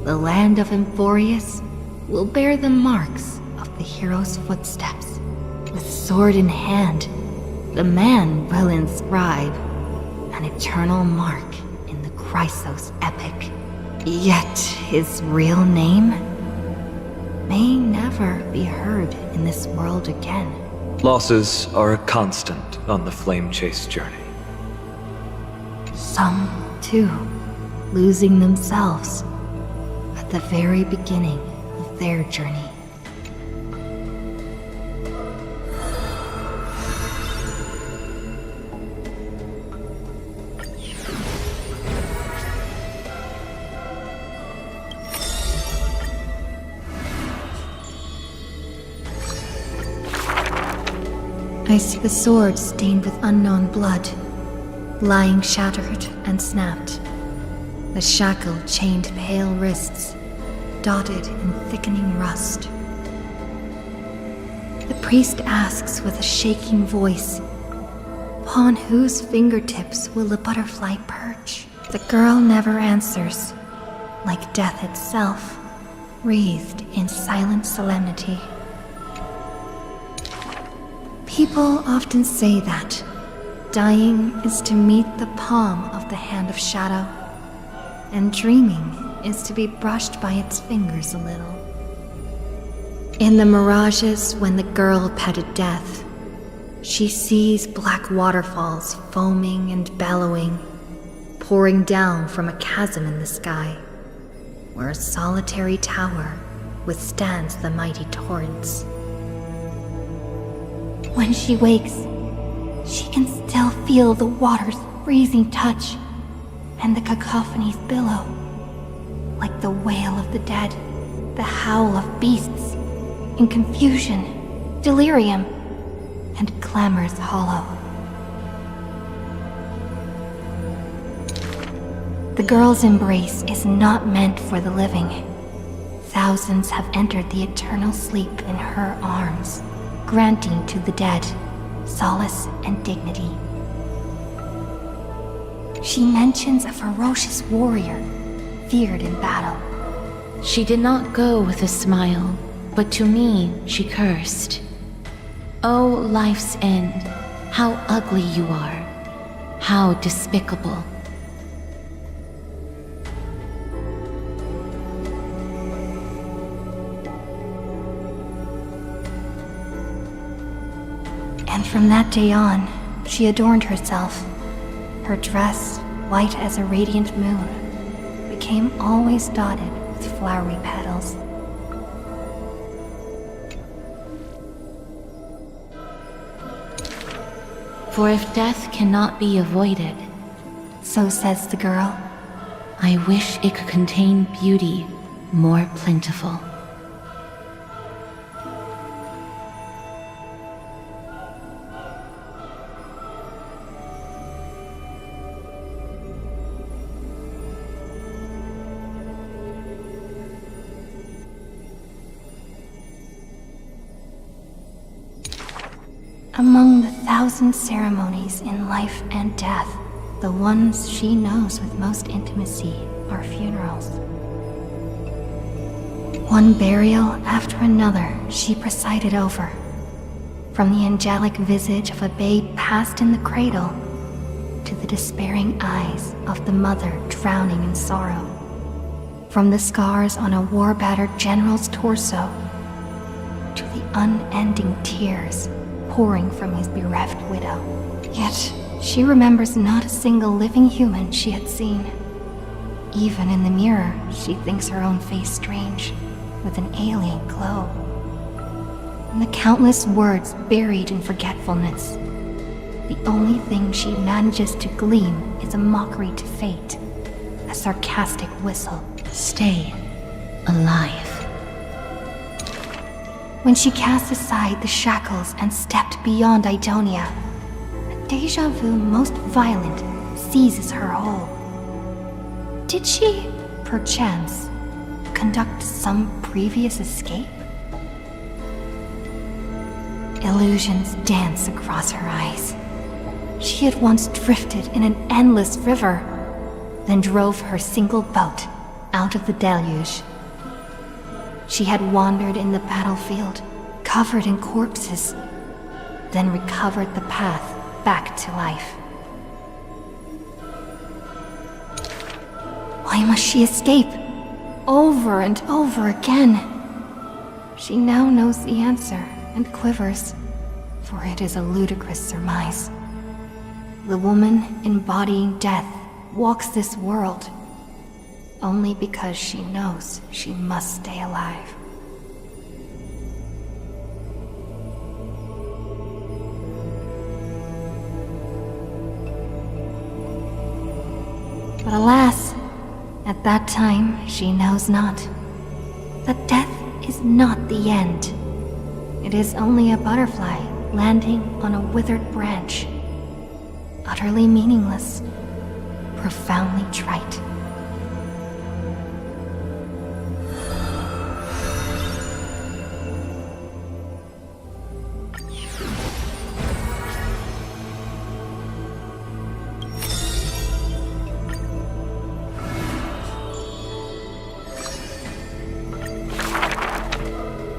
the land of Amphorius will bear the marks of the hero's footsteps. With sword in hand, the man will inscribe an eternal mark in the Chrysos epic. Yet his real name may never be heard in this world again.
Losses are a constant on the flame chase journey.
Some, too, losing themselves at the very beginning of their journey. I see the sword stained with unknown blood, lying shattered and snapped. The shackle chained pale wrists, dotted in thickening rust. The priest asks with a shaking voice, "Upon whose fingertips will the butterfly perch?" The girl never answers, like death itself, wreathed in silent solemnity. People often say that dying is to meet the palm of the hand of shadow, and dreaming is to be brushed by its fingers a little. In the mirages when the girl petted death, she sees black waterfalls foaming and bellowing, pouring down from a chasm in the sky, where a solitary tower withstands the mighty torrents.
When she wakes, she can still feel the water's freezing touch and the cacophonies billow, like the wail of the dead, the howl of beasts, in confusion, delirium, and clamors hollow. The girl's embrace is not meant for the living. Thousands have entered the eternal sleep in her arms, granting to the dead solace and dignity. She mentions a ferocious warrior, feared in battle.
She did not go with a smile, but to me she cursed. "Oh, life's end, how ugly you are, how despicable."
And from that day on, she adorned herself. Her dress, white as a radiant moon, became always dotted with flowery petals.
For if death cannot be avoided,
so says the girl,
I wish it could contain beauty more plentiful.
Among the thousand ceremonies in life and death, the ones she knows with most intimacy are funerals. One burial after another she presided over, from the angelic visage of a babe passed in the cradle to the despairing eyes of the mother drowning in sorrow, from the scars on a war-battered general's torso to the unending tears pouring from his bereft widow. Yet, she remembers not a single living human she had seen. Even in the mirror, she thinks her own face strange, with an alien glow. And the countless words buried in forgetfulness, the only thing she manages to glean is a mockery to fate, a sarcastic whistle.
Stay alive.
When she cast aside the shackles and stepped beyond Idonia, a deja vu most violent seizes her whole. Did she, perchance, conduct some previous escape? Illusions dance across her eyes. She had once drifted in an endless river, then drove her single boat out of the deluge. She had wandered in the battlefield, covered in corpses, then recovered the path back to life. Why must she escape? Over and over again. She now knows the answer and quivers, for it is a ludicrous surmise. The woman embodying death walks this world only because she knows she must stay alive. But alas, at that time she knows not that death is not the end. It is only a butterfly
landing on a withered branch. Utterly meaningless, profoundly trite.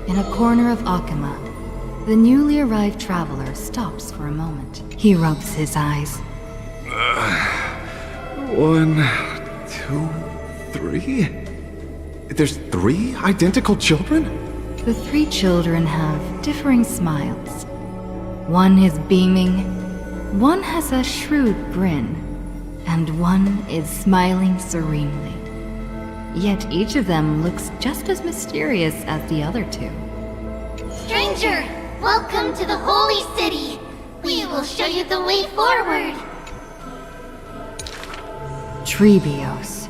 In a corner of Akima, the newly arrived traveler stops for a moment. He rubs his eyes.
1, 2, 3? There's 3 identical children?
The 3 children have differing smiles. One is beaming, one has a shrewd grin, and one is smiling serenely. Yet each of them looks just as mysterious as the other 2.
Stranger, welcome to the Holy City. We will show you the way forward.
Trebios.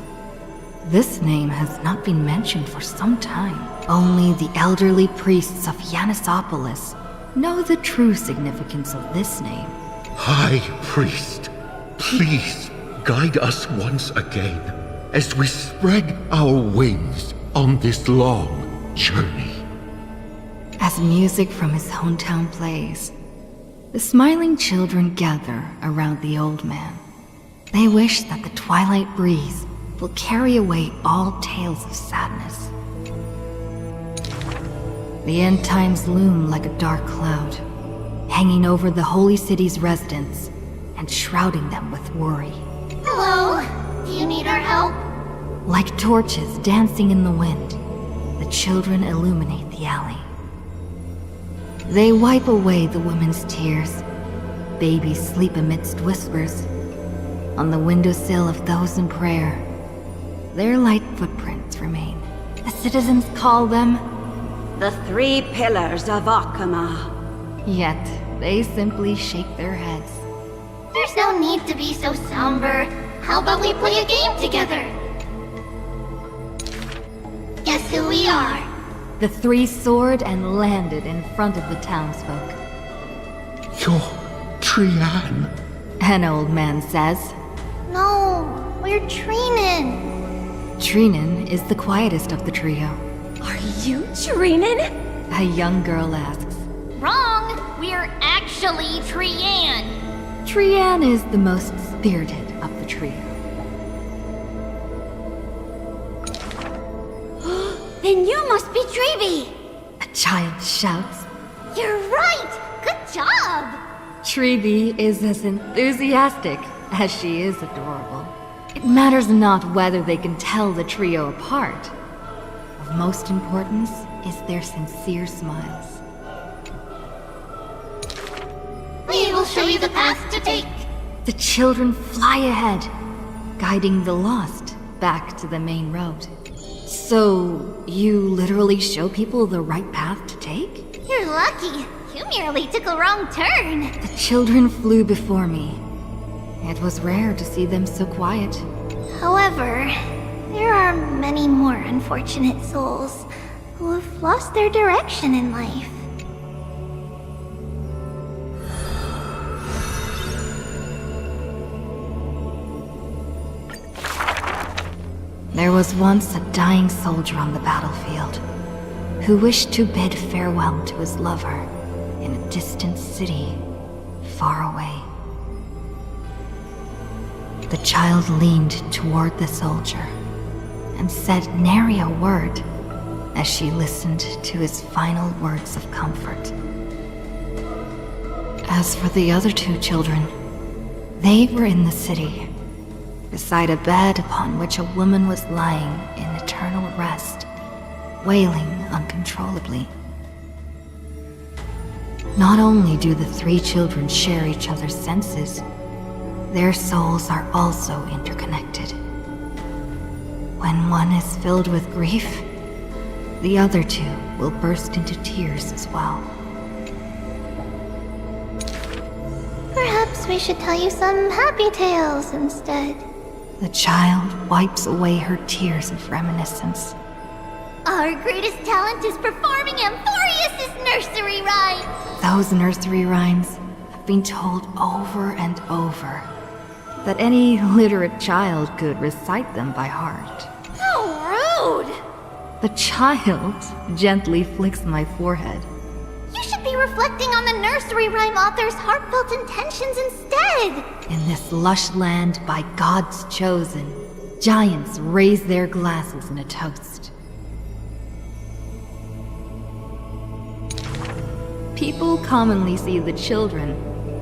This name has not been mentioned for some time. Only the elderly priests of Yanisopolis know the true significance of this name.
High Priest, please guide us once again as we spread our wings on this long journey.
As music from his hometown plays, the smiling children gather around the old man. They wish that the twilight breeze will carry away all tales of sadness. The end times loom like a dark cloud, hanging over the holy city's residents and shrouding them with worry.
Hello, do you need our help?
Like torches dancing in the wind, the children illuminate the alley. They wipe away the women's tears. Babies sleep amidst whispers. On the windowsill of those in prayer, their light footprints remain. The citizens call them
the 3 Pillars of Akima.
Yet they simply shake their heads.
There's no need to be so somber. How about we play a game together? Guess who we are?
The 3 soared and landed in front of the townsfolk.
You're Trian.
An old man says.
No, we're Trinin.
Trinin is the quietest of the trio.
Are you Trinin?
A young girl asks.
Wrong! We're actually Trian.
Trian is the most spirited of the trio.
Then you must be Treeby!
A child shouts.
You're right! Good job!
Treeby is as enthusiastic as she is adorable. It matters not whether they can tell the trio apart. Of most importance is their sincere smiles.
We will show you the path to take.
The children fly ahead, guiding the lost back to the main road. So, you literally show people the right path to take?
You're lucky. You merely took a wrong turn.
The children flew before me. It was rare to see them so quiet.
However, there are many more unfortunate souls who have lost their direction in life.
There was once a dying soldier on the battlefield who wished to bid farewell to his lover in a distant city far away. The child leaned toward the soldier and said nary a word as she listened to his final words of comfort. As for the other 2 children, they were in the city, beside a bed upon which a woman was lying in eternal rest, wailing uncontrollably. Not only do the 3 children share each other's senses, their souls are also interconnected. When one is filled with grief, the other 2 will burst into tears as well.
Perhaps we should tell you some happy tales instead.
The child wipes away her tears of reminiscence.
Our greatest talent is performing Amphorius' nursery rhymes.
Those nursery rhymes have been told over and over, that any literate child could recite them by heart.
How rude!
The child gently flicks my forehead.
You should be reflecting on the nursery rhyme author's heartfelt intentions instead!
In this lush land by God's chosen, giants raise their glasses in a toast. People commonly see the children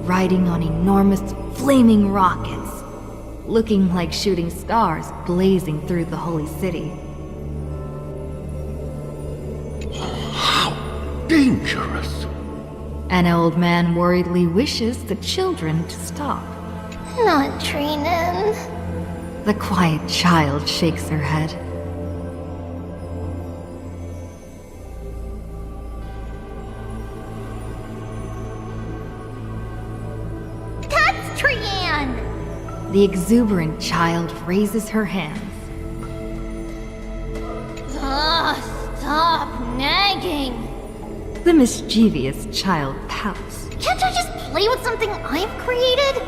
riding on enormous flaming rockets, looking like shooting stars blazing through the holy city.
Dangerous!
An old man worriedly wishes the children to stop.
Not Trinan.
The quiet child shakes her head.
That's Trian!
The exuberant child raises her hands.
Stop nagging!
The mischievous child pouts.
Can't I just play with something I've created?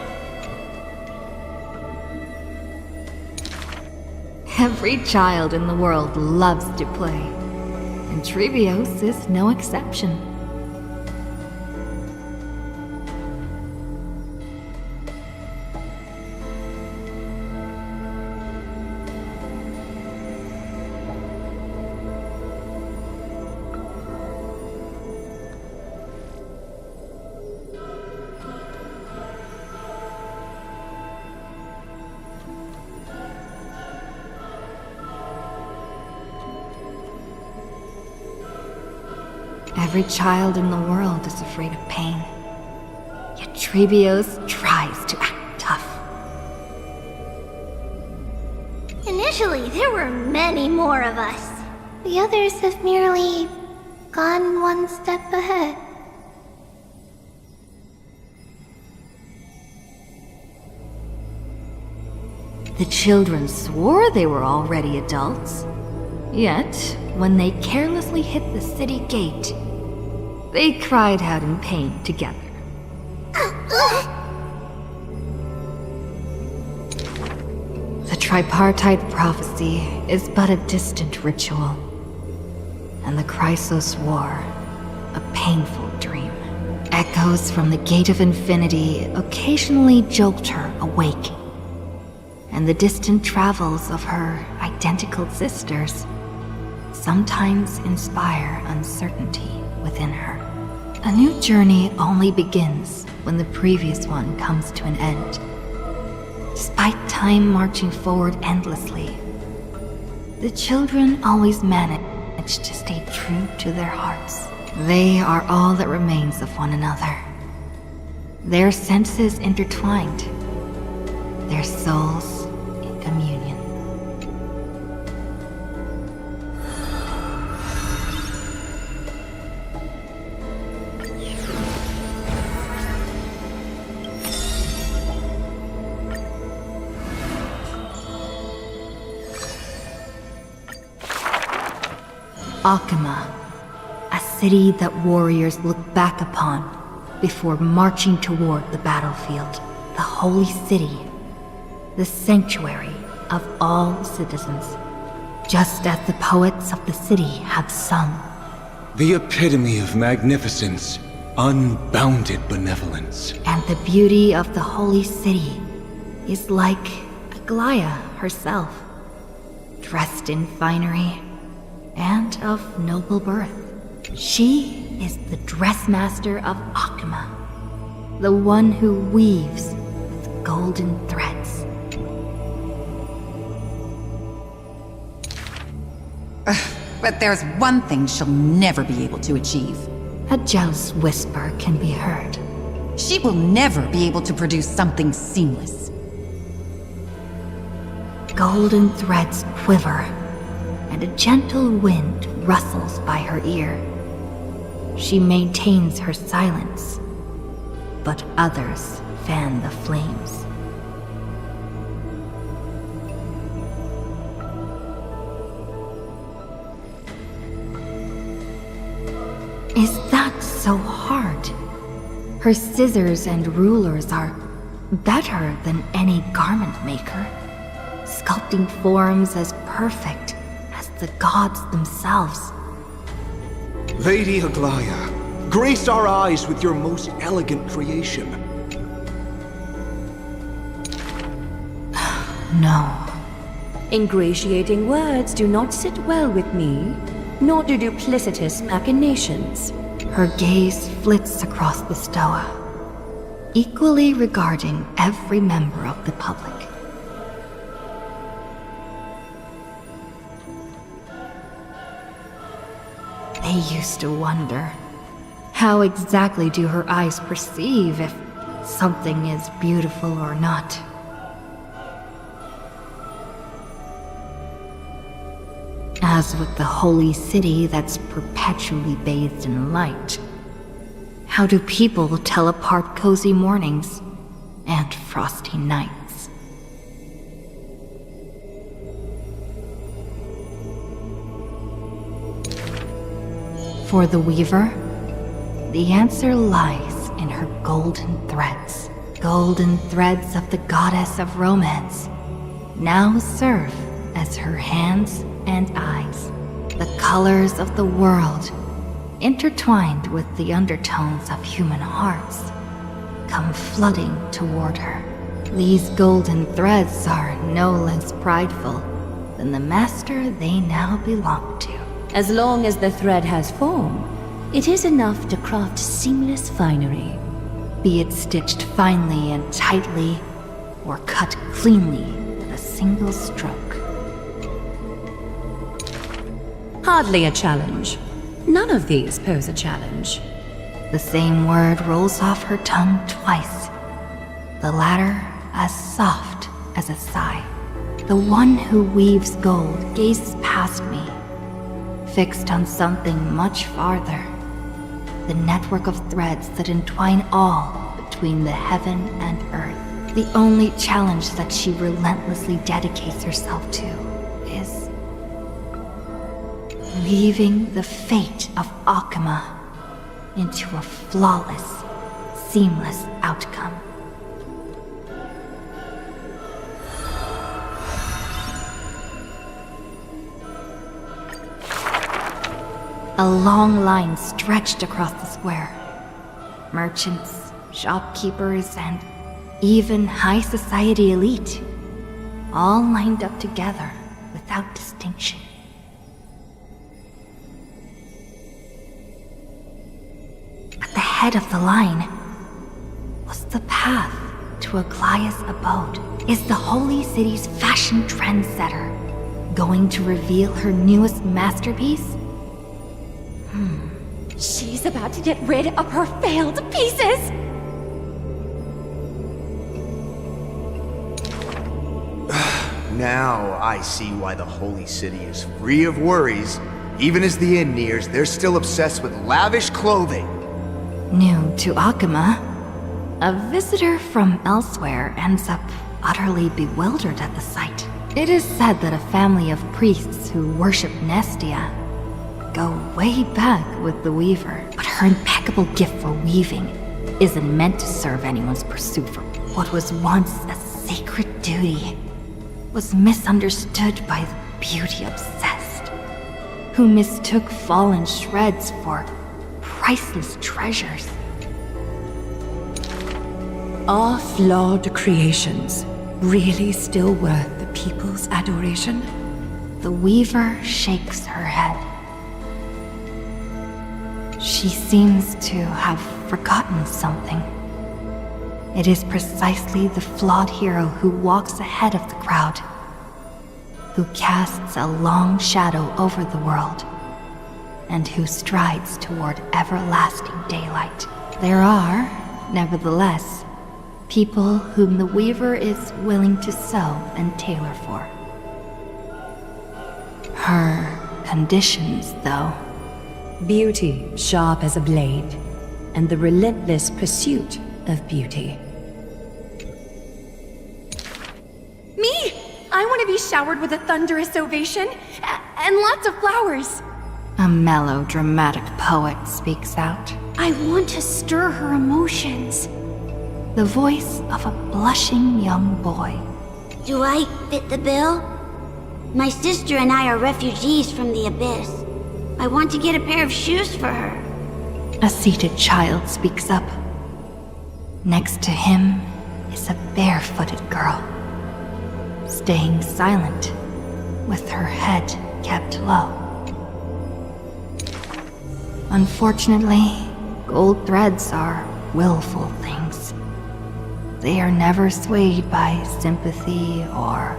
Every child in the world loves to play, and Trevios is no exception. Every child in the world is afraid of pain. Yet Trevios tries to act tough.
Initially, there were many more of us. The others have merely gone one step ahead.
The children swore they were already adults. Yet, when they carelessly hit the city gate, they cried out in pain together. The tripartite prophecy is but a distant ritual, and the Chrysos War, a painful dream. Echoes from the Gate of Infinity occasionally jolt her awake, and the distant travels of her identical sisters sometimes inspire uncertainty within her. A new journey only begins when the previous one comes to an end. Despite time marching forward endlessly, the children always manage to stay true to their hearts. They are all that remains of one another. Their senses intertwined, their souls in communion. Akima, a city that warriors look back upon before marching toward the battlefield. The holy city, the sanctuary of all citizens, just as the poets of the city have sung.
The epitome of magnificence, unbounded benevolence.
And the beauty of the holy city is like Aglaya herself, dressed in finery and of noble birth. She is the dressmaster of Akima, the one who weaves with golden threads.
But there's one thing she'll never be able to achieve.
A jealous whisper can be heard.
She will never be able to produce something seamless.
Golden threads quiver, and a gentle wind rustles by her ear. She maintains her silence, but others fan the flames. Is that so hard? Her scissors and rulers are better than any garment maker, sculpting forms as perfect as the gods themselves.
Lady Aglaya, grace our eyes with your most elegant creation.
No. Ingratiating words do not sit well with me, nor do duplicitous machinations.
Her gaze flits across the stoa, equally regarding every member of the public. They used to wonder, how exactly do her eyes perceive if something is beautiful or not? As with the holy city that's perpetually bathed in light, how do people tell apart cozy mornings and frosty nights? For the Weaver, the answer lies in her golden threads. Golden threads of the goddess of romance now serve as her hands and eyes. The colors of the world, intertwined with the undertones of human hearts, come flooding toward her. These golden threads are no less prideful than the master they now belong to.
As long as the thread has form, it is enough to craft seamless finery.
Be it stitched finely and tightly, or cut cleanly with a single stroke.
Hardly a challenge. None of these pose a challenge.
The same word rolls off her tongue twice, the latter as soft as a sigh. The one who weaves gold gazes past me, fixed on something much farther. The network of threads that entwine all between the heaven and earth. The only challenge that she relentlessly dedicates herself to is weaving the fate of Akama into a flawless, seamless outcome. A long line stretched across the square. Merchants, shopkeepers, and even high society elite, all lined up together without distinction. At the head of the line was the path to Aglaya's abode. Is the Holy City's fashion trendsetter going to reveal her newest masterpiece?
She's about to get rid of her failed pieces!
Now I see why the Holy City is free of worries. Even as the end nears, they're still obsessed with lavish clothing.
New to Akama, a visitor from elsewhere ends up utterly bewildered at the sight. It is said that a family of priests who worship Nestia go way back with the Weaver, but her impeccable gift for weaving isn't meant to serve anyone's pursuit for what was once a sacred duty, was misunderstood by the beauty-obsessed, who mistook fallen shreds for priceless treasures.
Are flawed creations really still worth the people's adoration?
The Weaver shakes her head. She seems to have forgotten something. It is precisely the flawed hero who walks ahead of the crowd, who casts a long shadow over the world, and who strides toward everlasting daylight. There are, nevertheless, people whom the Weaver is willing to sew and tailor for. Her conditions, though.
Beauty sharp as a blade, and the relentless pursuit of beauty.
Me! I want to be showered with a thunderous ovation, and lots of flowers.
A melodramatic poet speaks out.
I want to stir her emotions.
The voice of a blushing young boy.
Do I fit the bill? My sister and I are refugees from the Abyss. I want to get a pair of shoes for her.
A seated child speaks up. Next to him is a barefooted girl, staying silent, with her head kept low. Unfortunately, gold threads are willful things. They are never swayed by sympathy or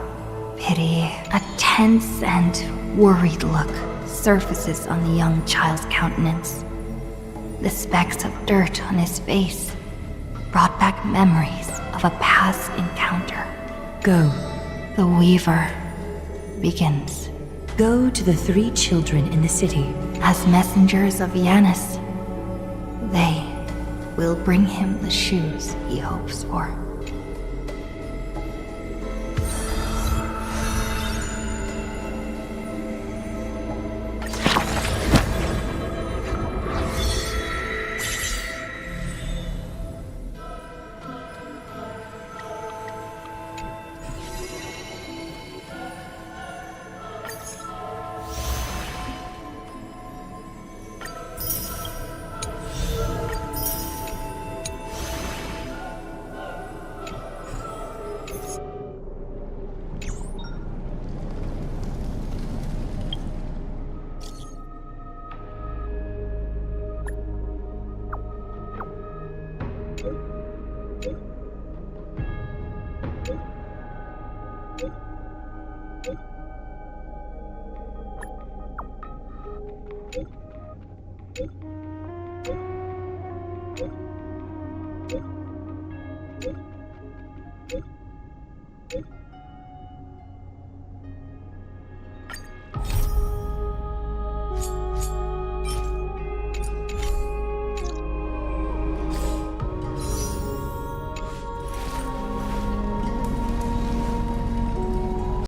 pity. A tense and worried look surfaces on the young child's countenance. The specks of dirt on his face brought back memories of a past encounter.
Go.
The Weaver begins.
Go to the 3 children in the city.
As messengers of Yanis, they will bring him the shoes he hopes for.
Yeah.